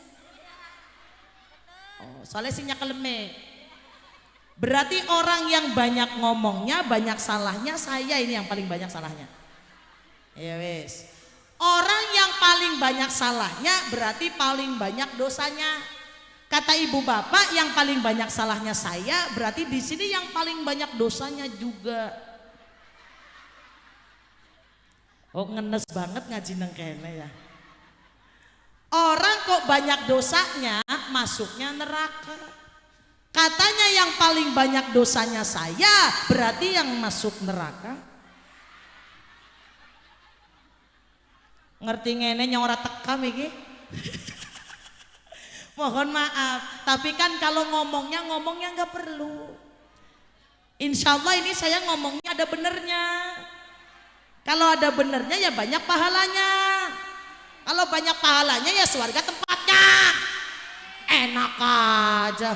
A: Oh, soalnya sinya keleme. Berarti orang yang banyak ngomongnya banyak salahnya, saya ini yang paling banyak salahnya. Ya wes. Orang yang paling banyak salahnya berarti paling banyak dosanya. Kata ibu bapak yang paling banyak salahnya saya, berarti di sini yang paling banyak dosanya juga. Oh, ngenes banget ngaji nang kene ya. Orang kok banyak dosanya masuknya neraka. Katanya yang paling banyak dosanya saya, berarti yang masuk neraka. Ngerti ngene yang ora tekam iki? Mohon maaf, tapi kan kalau ngomongnya nggak perlu. Insya Allah ini saya ngomongnya ada benernya. Kalau ada benernya ya banyak pahalanya. Kalau banyak pahalanya ya surga tempatnya. Enak aja.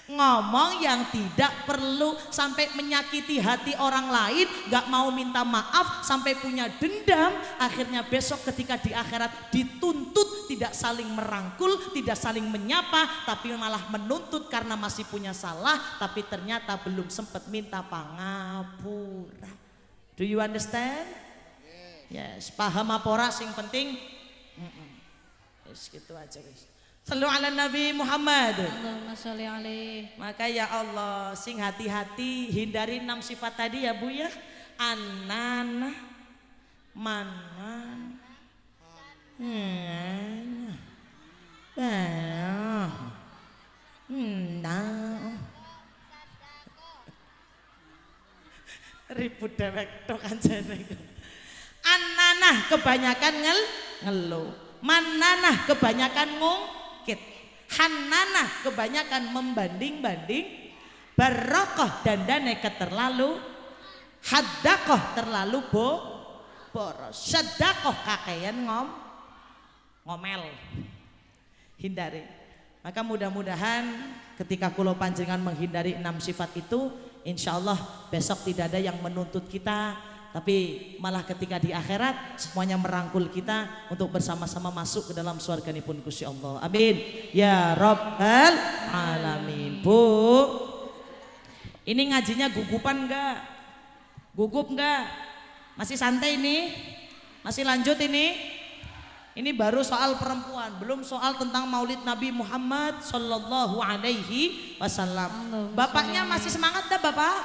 A: Ngomong yang tidak perlu sampai menyakiti hati orang lain, gak mau minta maaf, sampai punya dendam. Akhirnya besok ketika di akhirat dituntut tidak saling merangkul, tidak saling menyapa, tapi malah menuntut karena masih punya salah, tapi ternyata belum sempat minta pangapura. Do you understand? Yes, paham apa ora sing penting? Yes, gitu aja guys. Sallu ala Nabi Muhammad.
B: Allahumma sholli alaihi.
A: Maka ya Allah, sing hati-hati hindari 6 sifat tadi ya Bu ya. Anana, manan, ribut dewek tok anjane. Ananah kebanyakan ngeluh. Mananah kebanyakan ngungkit. Hananah kebanyakan membanding-banding. Barokah dandane keterlalu. Haddakoh terlalu boros. Sedekah kakean ngomel. Hindari. Maka mudah-mudahan ketika kulo panjenengan menghindari 6 sifat itu, insya Allah besok tidak ada yang menuntut kita, tapi malah ketika di akhirat semuanya merangkul kita untuk bersama-sama masuk ke dalam surganipun Gusti Allah. Amin ya rabbal alamin. Bu, ini ngajinya gugupan enggak? Gugup enggak? Masih santai ini? Masih lanjut ini? Ini baru soal perempuan, belum soal tentang Maulid Nabi Muhammad sallallahu alaihi wasallam. Bapaknya masih semangat dah Bapak?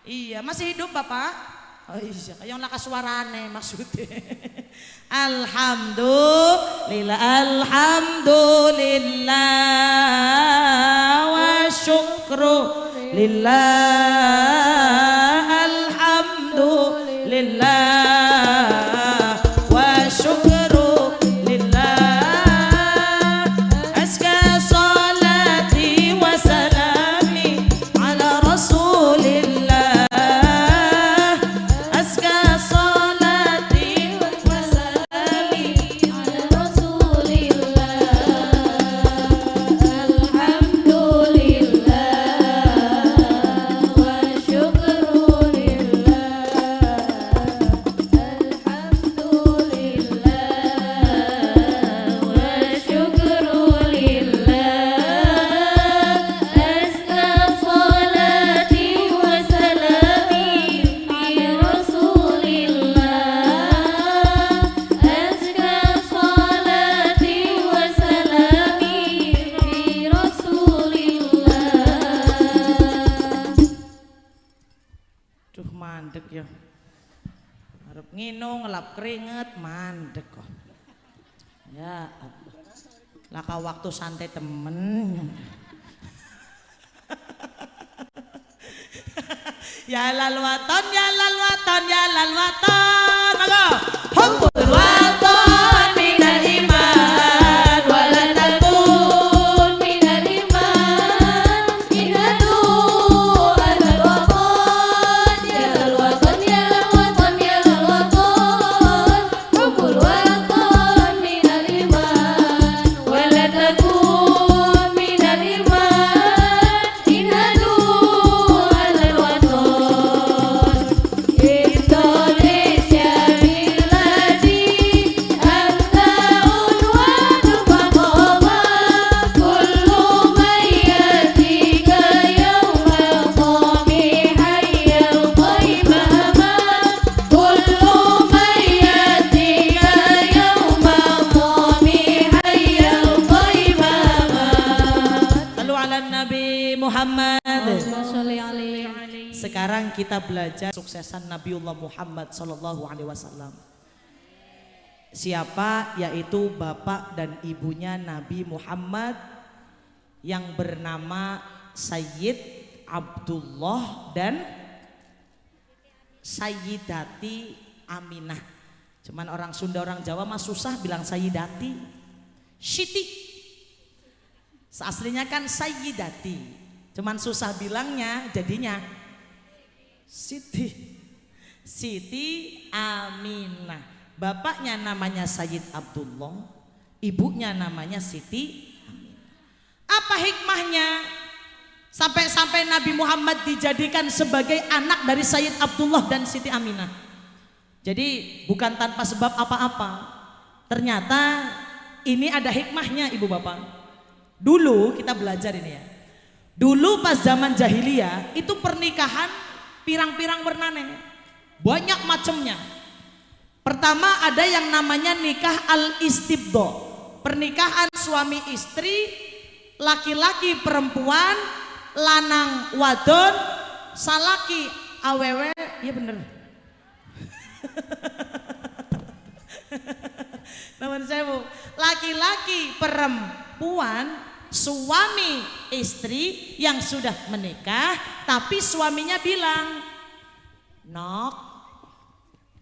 A: Iya, masih hidup Bapak? Oh iya, yang lakas suarane maksudnya. Alhamdulillah, alhamdulillah wa syukru lillah, alhamdulillah wa syukru lillah. Azka salati wa salami ala rasulillah. mandek ya. Arep ngino ngelap keringet mandek kok. Ya Allah. Laka waktu santai temen. Ya lalwaton, ya lalwaton, ya lalwaton. Maka hubbul waton minal iman wala takun minal iman inadu adal waton ya lalwaton, ya lalwaton, ya lalwaton. Hubbul waton minal iman wala takun minal iman inadu adal waton. Indonesia miladi anta unwanu faqama kullu mayyatika yawmal qami hayyal qaimama kullu mayyatika yawmal qami hayyal qaimama. Sallu ala Nabi Muhammad. Sekarang kita belajar suksesan Nabiullah Muhammad Sallallahu Alaihi Wasallam. Siapa? Yaitu bapak dan ibunya Nabi Muhammad yang bernama Sayyid Abdullah dan Sayyidati Aminah. Cuman orang Sunda orang Jawa mah susah bilang Sayyidati, Siti. Aslinya kan Sayyidati. Cuman susah bilangnya jadinya Siti Aminah. Bapaknya namanya Sayyid Abdullah, ibunya namanya Siti Aminah. Apa hikmahnya sampai Nabi Muhammad dijadikan sebagai anak dari Sayyid Abdullah dan Siti Aminah? Jadi bukan tanpa sebab apa-apa. Ternyata ini ada hikmahnya ibu bapak. Dulu kita belajar ini ya. Dulu pas zaman jahiliyah itu pernikahan pirang-pirang bernane, banyak macamnya. Pertama ada yang namanya nikah al-istibdo, pernikahan suami istri, laki-laki perempuan, lanang wadon, salaki awewe, iya bener. Namun saya bu, laki-laki perempuan, suami istri yang sudah menikah tapi suaminya bilang nok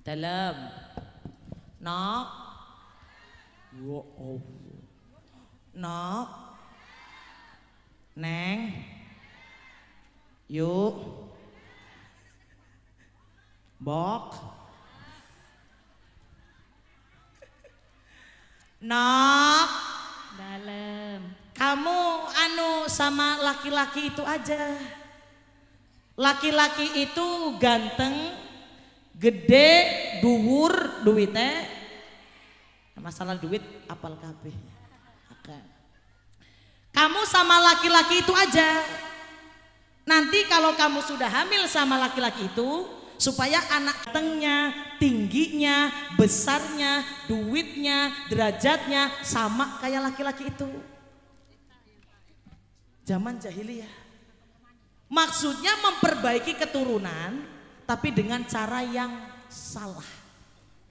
A: dalam nok nok neng yuk bok nok dalam. Kamu sama laki-laki itu aja. Laki-laki itu ganteng, gede, dhuwur, duitnya. Masalah duit apal kabeh. Kamu sama laki-laki itu aja. Nanti kalau kamu sudah hamil sama laki-laki itu, supaya anak gantengnya, tingginya, besarnya, duitnya, derajatnya sama kayak laki-laki itu. Zaman jahiliyah. Maksudnya memperbaiki keturunan tapi dengan cara yang salah.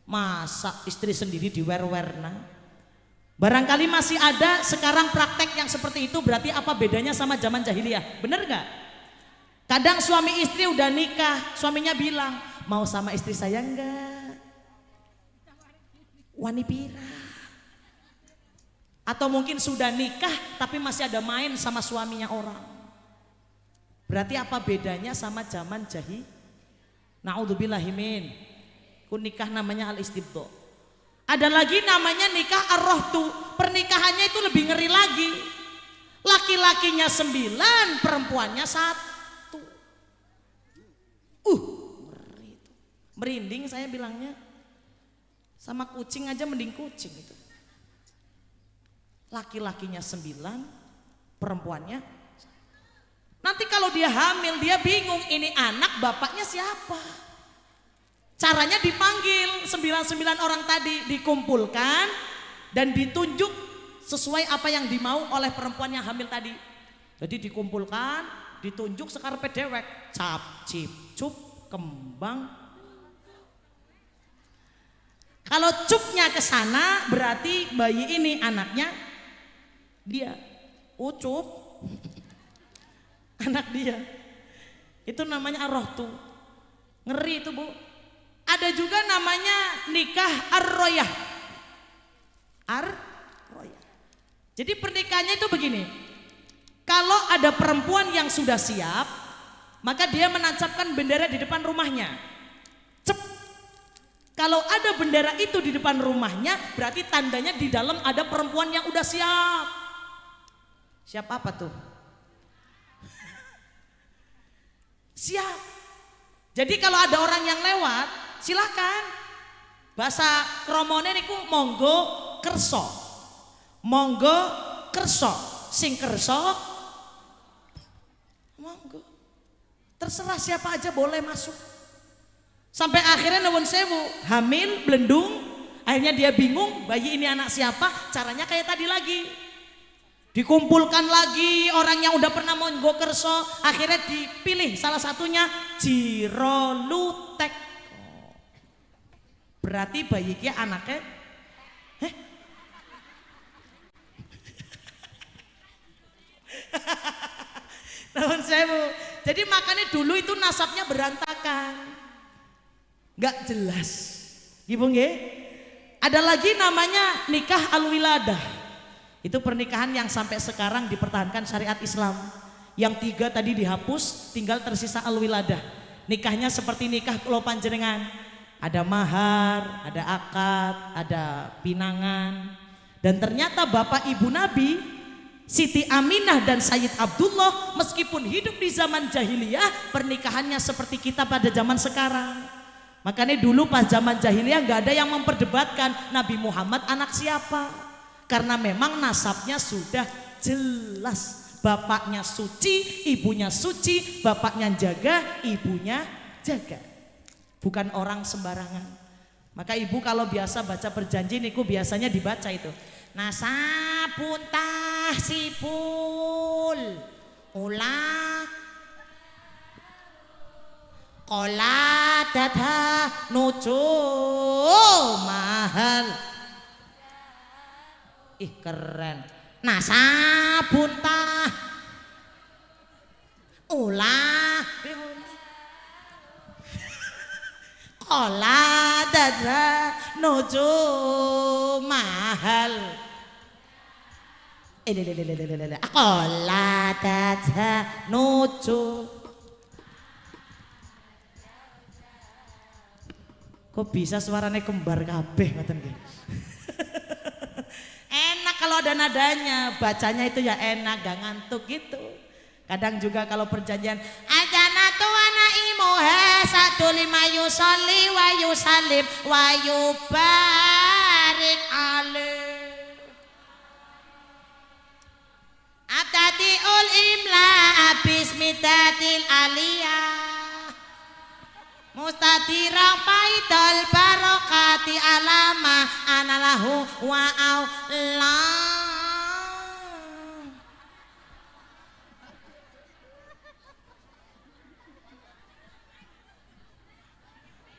A: Masa istri sendiri diwer-werna? Barangkali masih ada sekarang praktek yang seperti itu, berarti apa bedanya sama zaman jahiliyah? Bener gak? Kadang suami istri udah nikah, suaminya bilang, mau sama istri saya enggak? Wani pira. Atau mungkin sudah nikah tapi masih ada main sama suaminya orang. Berarti apa bedanya sama zaman jahiliyah? Na'udzubillahimin. Ku nikah namanya al-istibdo. Ada lagi namanya nikah ar-rohtu. Pernikahannya itu lebih ngeri lagi. Laki-lakinya 9, perempuannya 1. Ngeri itu. Merinding saya bilangnya. Sama kucing aja mending kucing itu. Laki-lakinya 9, perempuannya. Nanti kalau dia hamil dia bingung ini anak bapaknya siapa. Caranya dipanggil 99 orang tadi, dikumpulkan dan ditunjuk sesuai apa yang dimau oleh perempuan yang hamil tadi. Jadi dikumpulkan, ditunjuk sekarang pedewek, cap, cip, cup, kembang. Kalau cupnya ke sana berarti bayi ini anaknya dia. Ucup anak dia. Itu namanya ar-rohtu. Ngeri itu, Bu. Ada juga namanya nikah ar-royah. Ar-royah. Jadi pernikahannya itu begini. Kalau ada perempuan yang sudah siap, maka dia menancapkan bendera di depan rumahnya. Cep. Kalau ada bendera itu di depan rumahnya, berarti tandanya di dalam ada perempuan yang udah siap. Siap apa tuh? Siap. Jadi kalau ada orang yang lewat, silakan. Bahasa kromone niku monggo kerso. Monggo kerso. Sing kerso monggo. Terserah siapa aja boleh masuk. Sampai akhirnya nuwun sewu, hamil, belendung, akhirnya dia bingung, bayi ini anak siapa? Caranya kayak tadi lagi. Dikumpulkan lagi orang yang udah pernah monggo kerso, akhirnya dipilih salah satunya Jirolutek. Berarti bayi kia anaknya Nuwun sewu. Jadi makanya dulu itu nasabnya berantakan. Gak jelas. Ibu nggih? Ada lagi namanya nikah al-wiladah. Itu pernikahan yang sampai sekarang dipertahankan syariat Islam. Yang 3 tadi dihapus, tinggal tersisa al-wiladah. Nikahnya seperti nikah kula panjenengan. Ada mahar, ada akad, ada pinangan. Dan ternyata bapak ibu Nabi Siti Aminah dan Sayyid Abdullah meskipun hidup di zaman jahiliyah, pernikahannya seperti kita pada zaman sekarang. Makanya dulu pas zaman jahiliyah nggak ada yang memperdebatkan Nabi Muhammad anak siapa. Karena memang nasabnya sudah jelas. Bapaknya suci, ibunya suci, bapaknya jaga, ibunya jaga. Bukan orang sembarangan. Maka ibu kalau biasa baca perjanjian niku biasanya dibaca itu. Nasabun tahsibul ulah Kola dada nuju mahal. Ih keren. Nasabun tah ulah kola dada nuju mahal. Kola dada nuju. Kok bisa suaranya kembar kabeh ngoten nggih. Enak kalau ada nadanya, bacanya itu ya enak, gak ngantuk gitu. Kadang juga kalau perjanjian ajanatu ana imuhe satu lima yusolli wa yusalim wa yubarik alaih. Abtadiul imla bismidatil aliyah. Mustadirang paidol barokati alama anallahu wa Allah.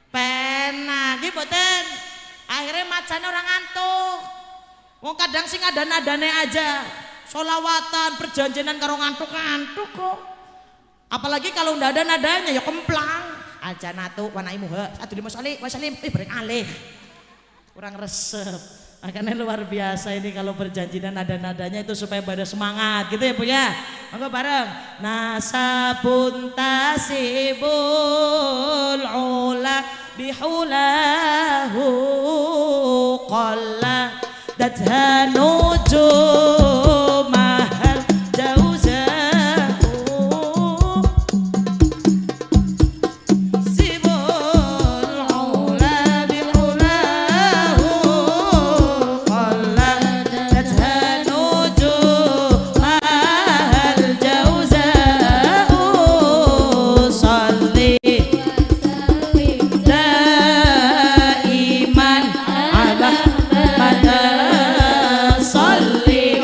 A: Pena iki mboten. Akhirnya macane orang ngantuk. Wong kadang sing ada nadane aja. Solawatan perjanjianan karo ngantuk-ngantuk kok. Apalagi kalau ndak ada nadanya ya kemplang. Aljanatu wanaimuha satu lima soli wasalim beri alih kurang resep. Makanya luar biasa ini kalau perjanjian nada-nadanya itu supaya pada semangat gitu ya Bu ya. Monggo bareng. Nasabun tasibul ula bihulahu qalla dadhanuju mahal jauza. Salli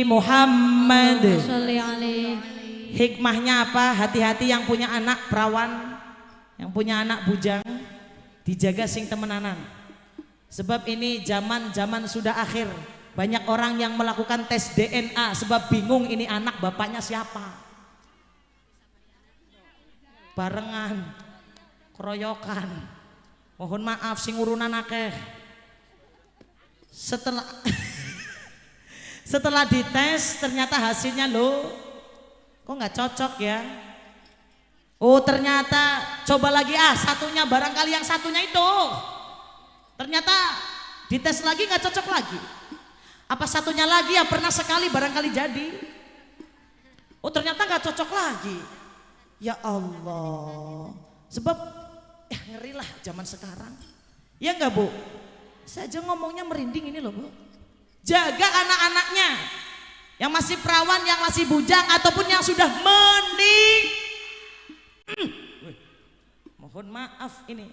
A: Muhammad.
B: Sholli alaihi.
A: Hikmahnya apa? Hati-hati yang punya anak perawan, yang punya anak bujang, dijaga sing temenanan. Sebab ini zaman sudah akhir. Banyak orang yang melakukan tes DNA sebab bingung ini anak bapaknya siapa. Barengan, keroyokan. Mohon maaf sing urunan akeh. Setelah dites ternyata hasilnya loh, kok nggak cocok ya? Oh ternyata coba lagi satunya, barangkali yang satunya itu. Ternyata dites lagi nggak cocok lagi. Apa satunya lagi ya pernah sekali barangkali jadi. Oh ternyata nggak cocok lagi. Ya Allah. Sebab ngeri lah zaman sekarang. Ya enggak Bu? Saya aja ngomongnya merinding ini loh Bu. Jaga anak-anaknya. Yang masih perawan, yang masih bujang ataupun yang sudah mening. Mohon maaf ini.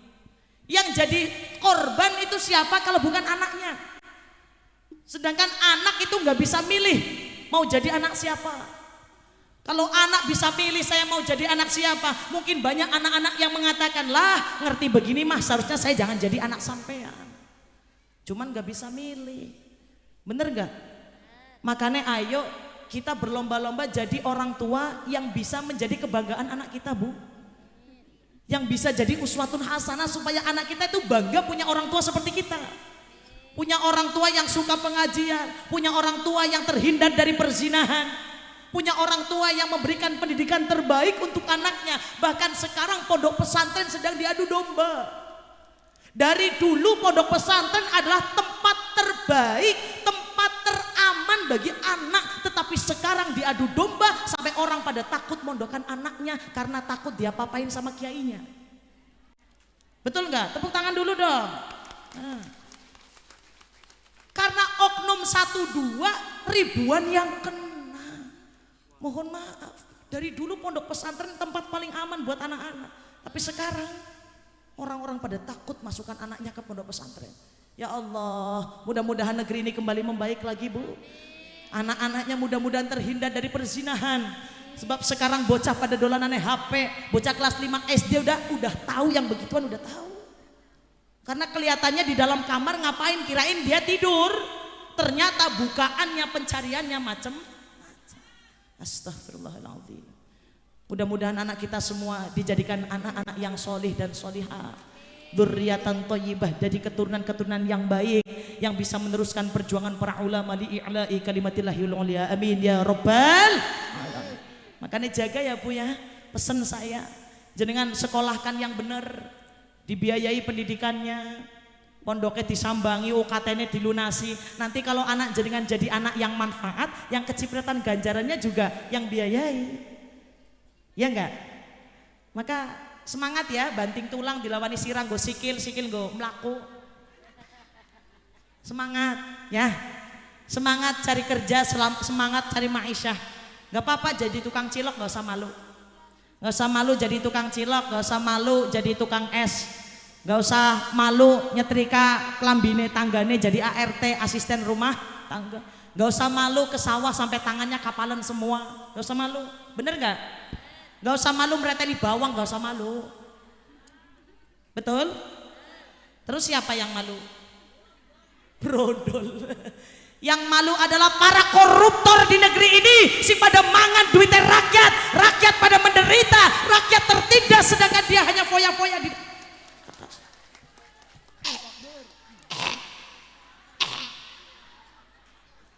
A: Yang jadi korban itu siapa kalau bukan anaknya? Sedangkan anak itu nggak bisa milih mau jadi anak siapa. Kalau anak bisa pilih saya mau jadi anak siapa, mungkin banyak anak-anak yang mengatakan lah ngerti begini mah seharusnya saya jangan jadi anak sampean. Cuman nggak bisa milih, bener nggak? Makanya ayo kita berlomba-lomba jadi orang tua yang bisa menjadi kebanggaan anak kita Bu. Yang bisa jadi uswatun hasanah supaya anak kita itu bangga punya orang tua seperti kita. Punya orang tua yang suka pengajian, punya orang tua yang terhindar dari perzinahan. Punya orang tua yang memberikan pendidikan terbaik untuk anaknya. Bahkan sekarang pondok pesantren sedang diadu domba. Dari dulu pondok pesantren adalah tempat terbaik, tempat teraman bagi anak. Tetapi sekarang diadu domba sampai orang pada takut mondokan anaknya karena takut dia papain sama kiainya. Betul nggak? Tepuk tangan dulu dong. Karena oknum 1-2 ribuan yang kena. Mohon maaf, dari dulu pondok pesantren tempat paling aman buat anak-anak. Tapi sekarang orang-orang pada takut masukkan anaknya ke pondok pesantren. Ya Allah, mudah-mudahan negeri ini kembali membaik lagi Bu. Anak-anaknya mudah-mudahan terhindar dari perzinahan. Sebab sekarang bocah pada dolanannya HP, bocah kelas 5 SD udah tahu yang begituan, udah tahu. Karena kelihatannya di dalam kamar ngapain, kirain dia tidur. Ternyata bukaannya, pencariannya macam-macam. Astagfirullahaladzim. Mudah-mudahan anak kita semua dijadikan anak-anak yang solih dan solihah, dzurriatan thayyibah, jadi keturunan-keturunan yang baik yang bisa meneruskan perjuangan para ulama li'i'la'i kalimatillahil ulia. Amin ya rabbal alamin. Makanya jaga ya Bu ya, pesan saya, jenengan sekolahkan yang benar, dibiayai pendidikannya, pondoknya disambangi, UKT-nya dilunasi. Nanti kalau anak jenengan jadi anak yang manfaat, yang kecipratan ganjarannya juga yang biayai. Ya enggak? Maka semangat ya, banting tulang dilawani sirang, go sikil go melaku. Semangat ya. Semangat cari kerja, semangat cari ma'isyah. Gak apa-apa jadi tukang cilok, gak usah malu. Gak usah malu jadi tukang cilok, gak usah malu jadi tukang es. Gak usah malu nyetrika kelambine tanggane jadi ART, asisten rumah tangga. Gak usah malu ke sawah sampai tangannya kapalan semua. Gak usah malu, bener gak? Gak usah malu mereteli bawang, gak usah malu. Betul? Terus siapa yang malu? Brodol. Yang malu adalah para koruptor di negeri ini, si pada mangan duitnya rakyat, rakyat pada menderita, rakyat tertindas sedangkan dia hanya foya-foya di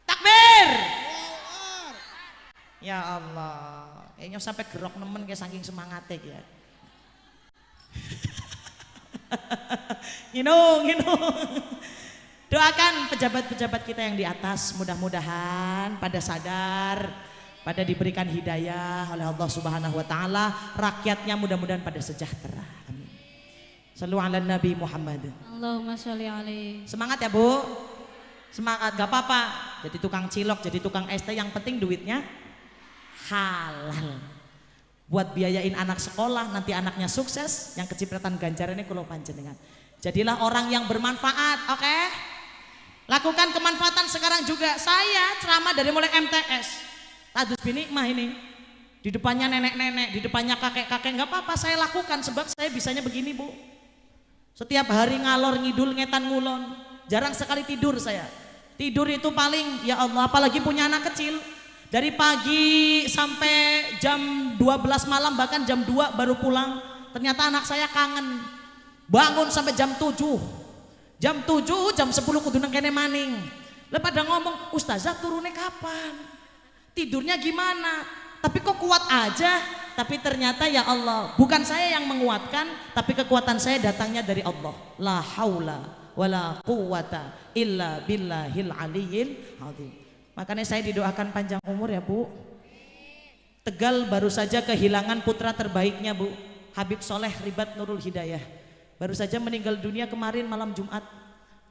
A: takbir. Ya Allah, kayaknya sampai gerok nemen kayak saking semangatnya ya. Nginung. Doakan pejabat-pejabat kita yang di atas, mudah-mudahan pada sadar, pada diberikan hidayah oleh Allah Subhanahu wa taala, rakyatnya mudah-mudahan pada sejahtera. Amin. Shallu ala Nabi Muhammad.
B: Allahumma sholli alaihi.
A: Semangat ya Bu. Semangat, gak apa-apa. Jadi tukang cilok, jadi tukang ST, yang penting duitnya halal. Buat biayain anak sekolah, nanti anaknya sukses, yang kecipratan ganjarannya kulo panjenengan. Jadilah orang yang bermanfaat, oke? Lakukan kemanfaatan sekarang juga. Saya ceramah dari mulai MTS. Tadus bini mah ini. Di depannya nenek-nenek, di depannya kakek-kakek, nggak apa-apa saya lakukan sebab saya bisanya begini Bu. Setiap hari ngalor ngidul ngetan ngulon, jarang sekali tidur saya. Tidur itu paling ya Allah, apalagi punya anak kecil. Dari pagi sampai jam 12 malam bahkan jam 2 baru pulang. Ternyata anak saya kangen. Bangun sampai jam 7. Jam 7, jam 10 kudu nang kene maning. Lah pada ngomong, "Ustazah turunnya kapan? Tidurnya gimana?" Tapi kok kuat aja. Tapi ternyata ya Allah, bukan saya yang menguatkan, tapi kekuatan saya datangnya dari Allah. La haula wala quwata illa billahil aliyyil azim. Makanya saya didoakan panjang umur ya Bu. Tegal baru saja kehilangan putra terbaiknya Bu, Habib Soleh Ribat Nurul Hidayah. Baru saja meninggal dunia kemarin malam Jumat.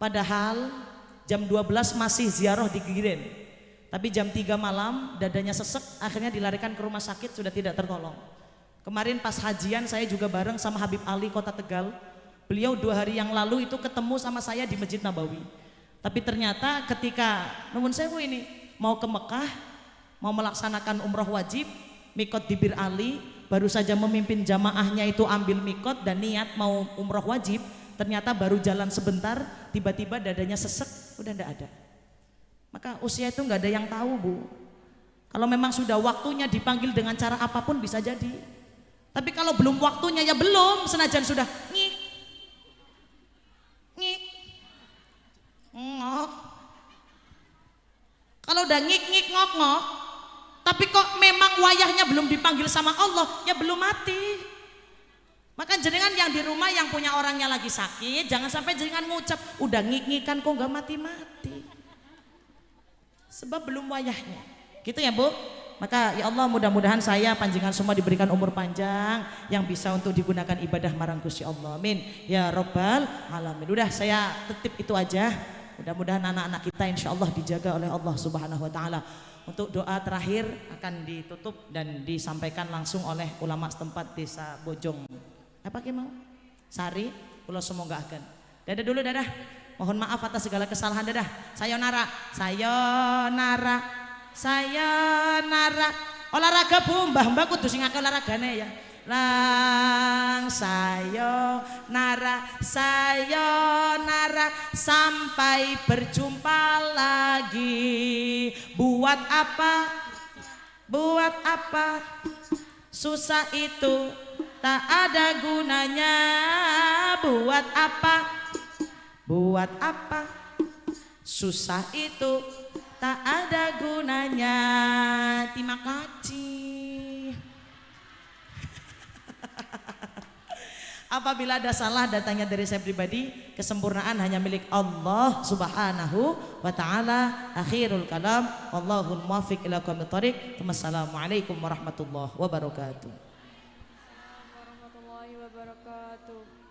A: Padahal jam 12 masih ziarah di Giren. Tapi jam 3 malam dadanya sesek, akhirnya dilarikan ke rumah sakit, sudah tidak tertolong. Kemarin pas hajian saya juga bareng sama Habib Ali Kota Tegal. Beliau 2 hari yang lalu itu ketemu sama saya di Masjid Nabawi. Tapi ternyata ketika nuwun sewu ini mau ke Mekah, mau melaksanakan umroh wajib, mikot di Bir Ali, baru saja memimpin jamaahnya itu ambil mikot dan niat mau umroh wajib, ternyata baru jalan sebentar, tiba-tiba dadanya sesek, udah ndak ada. Maka usia itu nggak ada yang tahu Bu. Kalau memang sudah waktunya dipanggil dengan cara apapun bisa jadi. Tapi kalau belum waktunya ya belum, senajan sudah ngik, ngik, ngok. Kalau udah ngik, ngik, ngok, ngok, tapi kok memang wayahnya belum dipanggil sama Allah, ya belum mati. Maka jenengan yang di rumah yang punya orangnya lagi sakit, jangan sampai jenengan ngucap udah ngik-ngikan kok nggak mati-mati. Sebab belum wayahnya. Gitu ya Bu. Maka ya Allah mudah-mudahan saya panjenengan semua diberikan umur panjang yang bisa untuk digunakan ibadah marang Gusti Allah. Amin. Ya Rabbal Alamin. Udah saya titip itu aja. Mudah-mudahan anak-anak kita insya Allah dijaga oleh Allah Subhanahu Wa Taala. Untuk doa terakhir akan ditutup dan disampaikan langsung oleh ulama setempat Desa Bojong. Apa ki mau? Sari. Kula semoga akan. Dadah dulu dadah. Mohon maaf atas segala kesalahan dadah. Sayonara, sayonara, sayonara. Olahraga Bu, mbah kudu sing akeh olahragane ya. Lang sayonara, sayonara, sampai berjumpa lagi. Buat apa? Buat apa? Susah itu tak ada gunanya. Buat apa? Buat apa? Susah itu tak ada gunanya. Terima kasih. Apabila ada salah datangnya dari saya pribadi, kesempurnaan hanya milik Allah Subhanahu wa taala. Akhirul kalam, wallahul muwaffiq ila aqwamit thoriq. Wassalamualaikum warahmatullahi wabarakatuh.
C: Warahmatullahi wabarakatuh.